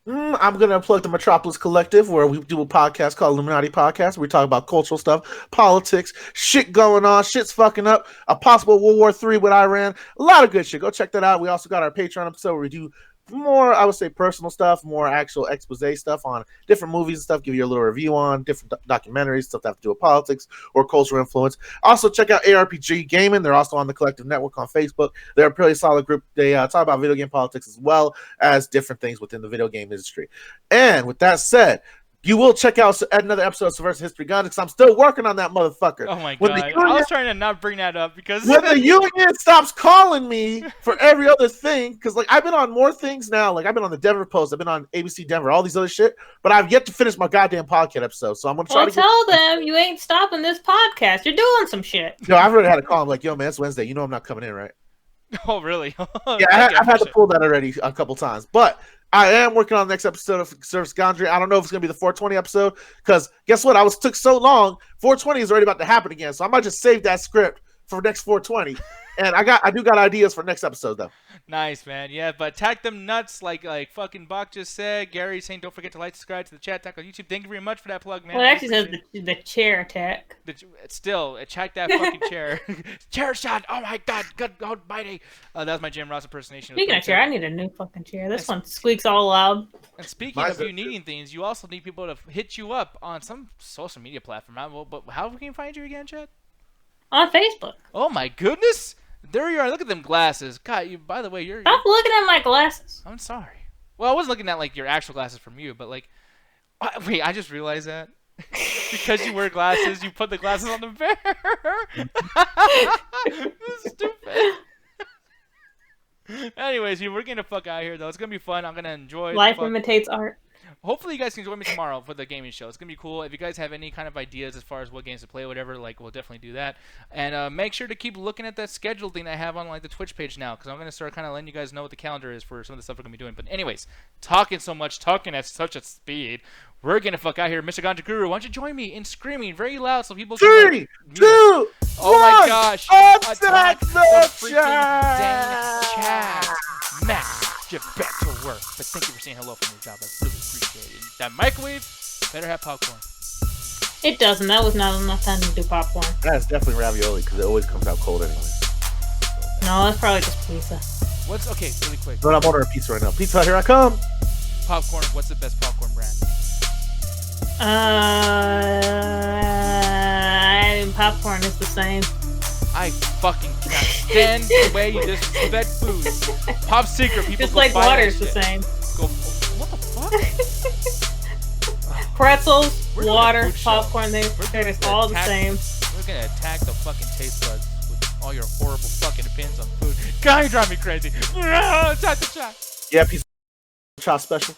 Speaker 3: I'm going to plug the Metropolis Collective, where we do a podcast called Illuminati Podcast. Where we talk about cultural stuff, politics, shit going on, shit's fucking up, a possible World War III with Iran, a lot of good shit. Go check that out. We also got our Patreon episode where we do more, I would say, personal stuff, more actual expose stuff on different movies and stuff, give you a little review on different documentaries, stuff that have to do with politics or cultural influence. Also, check out ARPG Gaming. They're also on the Collective Network on Facebook. They're a pretty solid group. They talk about video game politics as well as different things within the video game industry. And with that said, you will check out another episode of Subversive History Gun because I'm still working on that motherfucker.
Speaker 1: Oh my god! I was trying to not bring that up because
Speaker 3: when the union stops calling me for every other thing, because like I've been on more things now. Like I've been on the Denver Post, I've been on ABC Denver, all these other shit, but I've yet to finish my goddamn podcast episode. So I'm gonna try to
Speaker 2: tell them you ain't stopping this podcast. You're doing some shit.
Speaker 3: No, I've already had a call. I'm like, yo, man, it's Wednesday. You know I'm not coming in, right?
Speaker 1: Oh, really?
Speaker 3: Yeah, I've had to pull that already a couple times, but I am working on the next episode of Service Gondry. I don't know if it's going to be the 420 episode because guess what? Took so long. 420 is already about to happen again. So I might just save that script for next 420. And I do got ideas for next episode though.
Speaker 1: Nice, man. Yeah, but attack them nuts like fucking Bach just said. Gary saying don't forget to like, subscribe to the chat attack on YouTube. Thank you very much for that plug, man.
Speaker 2: Well, it actually says the chair attack.
Speaker 1: Still, attack that fucking chair. Chair shot. Oh my god. Good almighty. That was my Jim Ross impersonation.
Speaker 2: Speaking of chair, I need a new fucking chair. This one squeaks all loud.
Speaker 1: And speaking of you needing things, you also need people to hit you up on some social media platform. But how can you find you again, Chad?
Speaker 2: On Facebook.
Speaker 1: Oh my goodness. There you are. Look at them glasses. God, you. By the way, you're.
Speaker 2: Stop looking at my glasses.
Speaker 1: I'm sorry. Well, I wasn't looking at like your actual glasses from you, but like, wait, I just realized that because you wear glasses, you put the glasses on the bear. This is stupid. Anyways, we're getting the fuck out of here though. It's gonna be fun. I'm gonna enjoy.
Speaker 2: Life imitates art.
Speaker 1: Hopefully you guys can join me tomorrow for the gaming show. It's gonna be cool. If you guys have any kind of ideas as far as what games to play or whatever, like we'll definitely do that. And make sure to keep looking at that schedule thing I have on like the Twitch page now, because I'm gonna start kind of letting you guys know what the calendar is for some of the stuff we're gonna be doing. But anyways, talking at such a speed, we're gonna fuck out here. Mr. Ganja Guru, why don't you join me in screaming very loud so people can
Speaker 3: 3, 2,
Speaker 1: oh my gosh!
Speaker 3: Attack the
Speaker 1: freaking dang chat. Max, get back to work. But thank you for saying hello from your job. I really appreciate it. That microwave better have popcorn.
Speaker 2: It doesn't. That was not enough time to do popcorn.
Speaker 3: That's definitely ravioli because it always comes out cold anyway.
Speaker 2: No, that's probably just pizza.
Speaker 1: What's okay? Really quick.
Speaker 3: But I'm ordering pizza right now. Pizza, here I come.
Speaker 1: Popcorn. What's the best popcorn brand?
Speaker 2: Popcorn is the same.
Speaker 1: I fucking can't stand the way you disrespect food. Pop secret, people
Speaker 2: just
Speaker 1: go
Speaker 2: like
Speaker 1: buy
Speaker 2: water's
Speaker 1: that
Speaker 2: the
Speaker 1: shit.
Speaker 2: same.
Speaker 1: Go, what the fuck?
Speaker 2: Pretzels,
Speaker 1: We're doing a
Speaker 2: water,
Speaker 1: food show.
Speaker 2: popcorn, they're just all the same.
Speaker 1: We're gonna attack the fucking taste buds with all your horrible fucking opinions on food. God, you drive me crazy. Chat to chat.
Speaker 3: Yeah, pizza chop special.